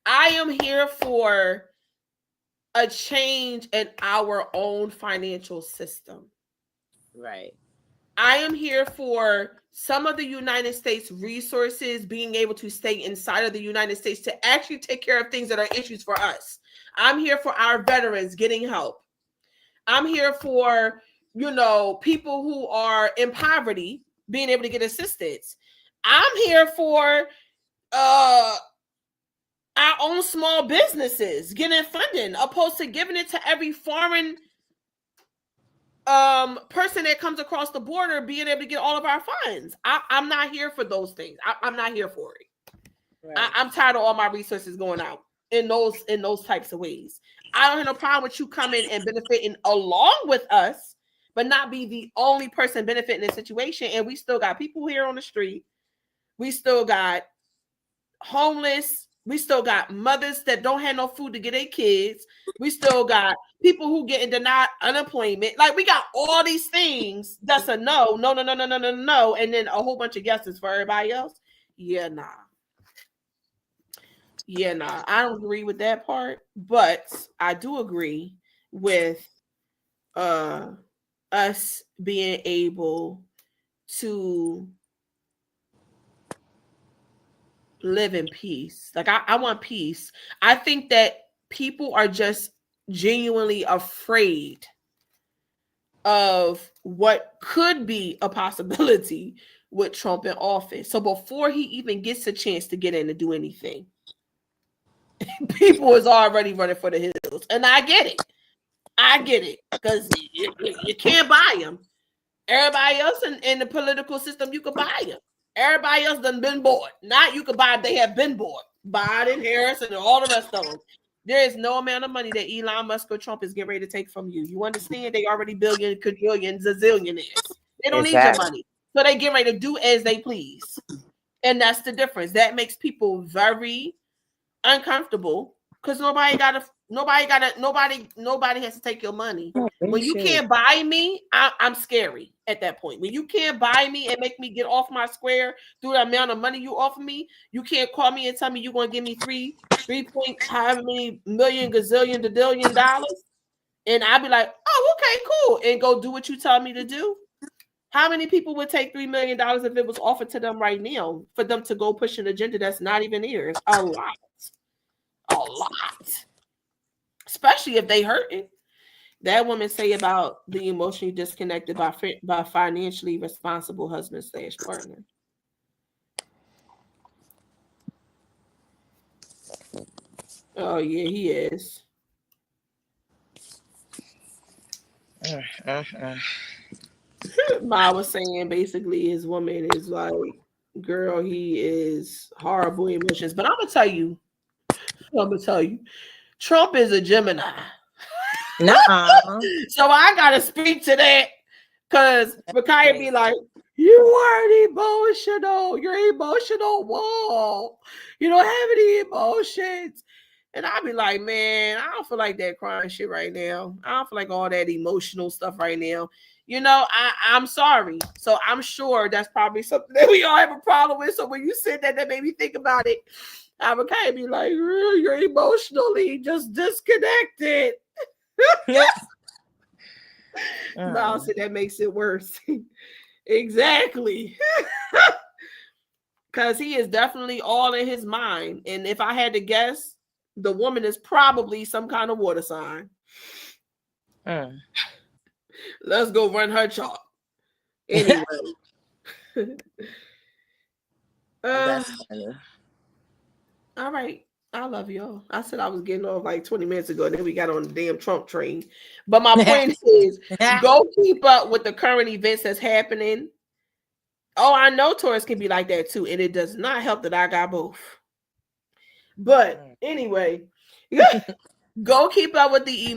I am here for a change in our own financial system. Right. I am here for some of the United States resources being able to stay inside of the United States to actually take care of things that are issues for us. I'm here for our veterans getting help. I'm here for, people who are in poverty being able to get assistance. I'm here for uh our own small businesses getting funding opposed to giving it to every foreign person that comes across the border being able to get all of our funds. I'm not here for those things. I'm not here for it. Right. I'm tired of all my resources going out in those types of ways. I don't have no problem with you coming and benefiting along with us, but not be the only person benefiting the situation. And we still got people here on the street. We still got homeless. We still got mothers that don't have no food to get their kids. We still got people who getting denied unemployment. Like, we got all these things that's a no, no, no, no, no, no, no, no, and then a whole bunch of yeses for everybody else. Yeah, nah. Yeah, nah. I don't agree with that part, but I do agree with uh us being able to live in peace. Like, I want peace. I think that people are just genuinely afraid of what could be a possibility with Trump in office. So before he even gets a chance to get in to do anything, people is already running for the hills. And I get it. I get it. Because you can't buy them. Everybody else in the political system, you could buy them. Everybody else done been bought. Not you could buy them, they have been bought. Biden, Harris, and all the rest of them. There is no amount of money that Elon Musk or Trump is getting ready to take from you. You understand? They already billion, quadrillion, zazillionaires. They don't need your Exactly. money. So they get ready to do as they please. And that's the difference. That makes people very uncomfortable because nobody has to take your money. When you Shit. can't buy me, I'm scary at that point. When you can't buy me and make me get off my square through the amount of money you offer me, you can't call me and tell me you're gonna give me three point however many million gazillion $1 dollars, and I'd be like, oh, okay, cool, and go do what you tell me to do. How many people would take $3 million if it was offered to them right now for them to go push an agenda that's not even theirs? A lot. A lot, especially if they hurting. That woman say about the emotionally disconnected by financially responsible husband/partner. Oh yeah, he is. Ma was saying basically his woman is like, girl, he is horrible emotions. But I'm gonna tell you, Trump is a Gemini. Nuh-uh. So I gotta speak to that because That's Micaiah be crazy. like, you are emotional. You're emotional wall. You don't have any emotions. And I be like, man, I don't feel like that crying shit right now. I don't feel like all that emotional stuff right now. I'm sorry. So I'm sure that's probably something that we all have a problem with. So when you said that, that made me think about it. I would kind of be like, you're emotionally just disconnected. Miles said that makes it worse. Exactly. Because he is definitely all in his mind. And if I had to guess, the woman is probably some kind of water sign. Let's go run her chart. Anyway. That's funny. All right. I love y'all. I said I was getting off like 20 minutes ago, and then we got on the damn Trump train. But my point is, go keep up with the current events that's happening. Oh, I know Taurus can be like that too, and it does not help that I got both. But anyway, go keep up with the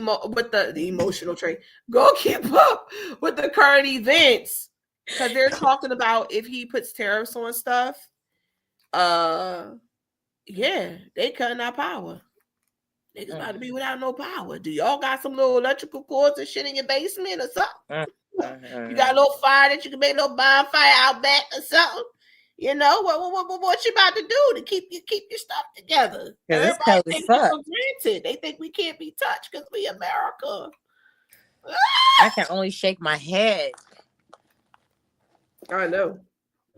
emotional train. Go keep up with the current events because they're talking about if he puts tariffs on stuff. Yeah, they cutting our power. Niggas about to be without no power. Do y'all got some little electrical cords and shit in your basement or something? You got a little fire that you can make a little bonfire out back or something. You know what you about to do to keep your stuff together? Because it's Everybody cold as takes it fuck. for granted. They think we can't be touched because we America. I can only shake my head. I know.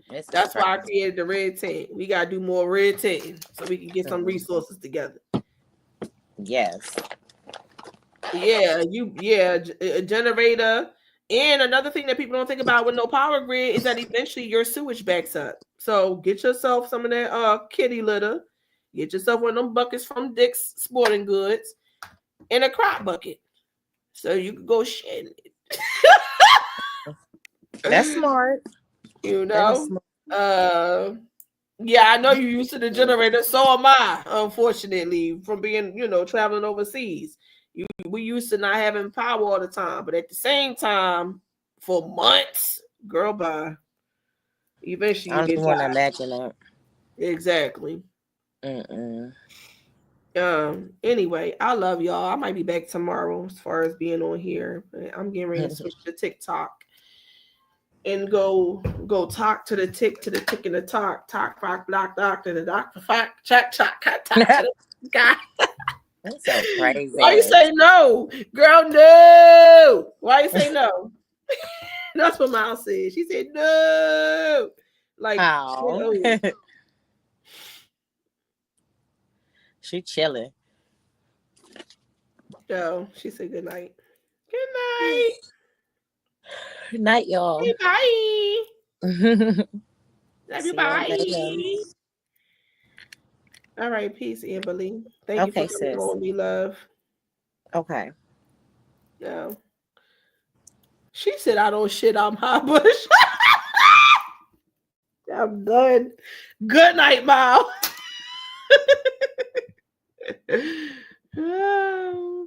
This is That's why I crazy. created the red tent. We gotta do more red tent so we can get some Mhm. resources together. Yes. A generator. And another thing that people don't think about with no power grid is that eventually your sewage backs up. So get yourself some of that kitty litter. Get yourself one of them buckets from Dick's Sporting Goods and a crop bucket. So you can go shit in That's it. smart. You That is know? smart. Uh yeah, I know you used to the generator. So am I, unfortunately, from being, traveling overseas. We used to not having power all the time, but at the same time, for months, girl, bye. Eventually, I you don't get even want to tired. imagine that. Exactly. Mm-mm. Anyway, I love y'all. I might be back tomorrow as far as being on here. I'm getting ready to switch to TikTok and go talk to the tick and the talk rock block doctor the doctor fact talk to the guy. That's so Why you crazy. say no, girl? No. Why you say no? That's what Miles said. She said no. Like, How? no. She chilling. So she said good night. Good night. Good night, y'all. Hey, bye. See Love you. y'all later. Bye. All right. Peace, Amberly. Thank you for Okay, coming sis. on, me love. Okay. No. She said I don't shit on my bush. I'm done. Good night, Miles. Oh.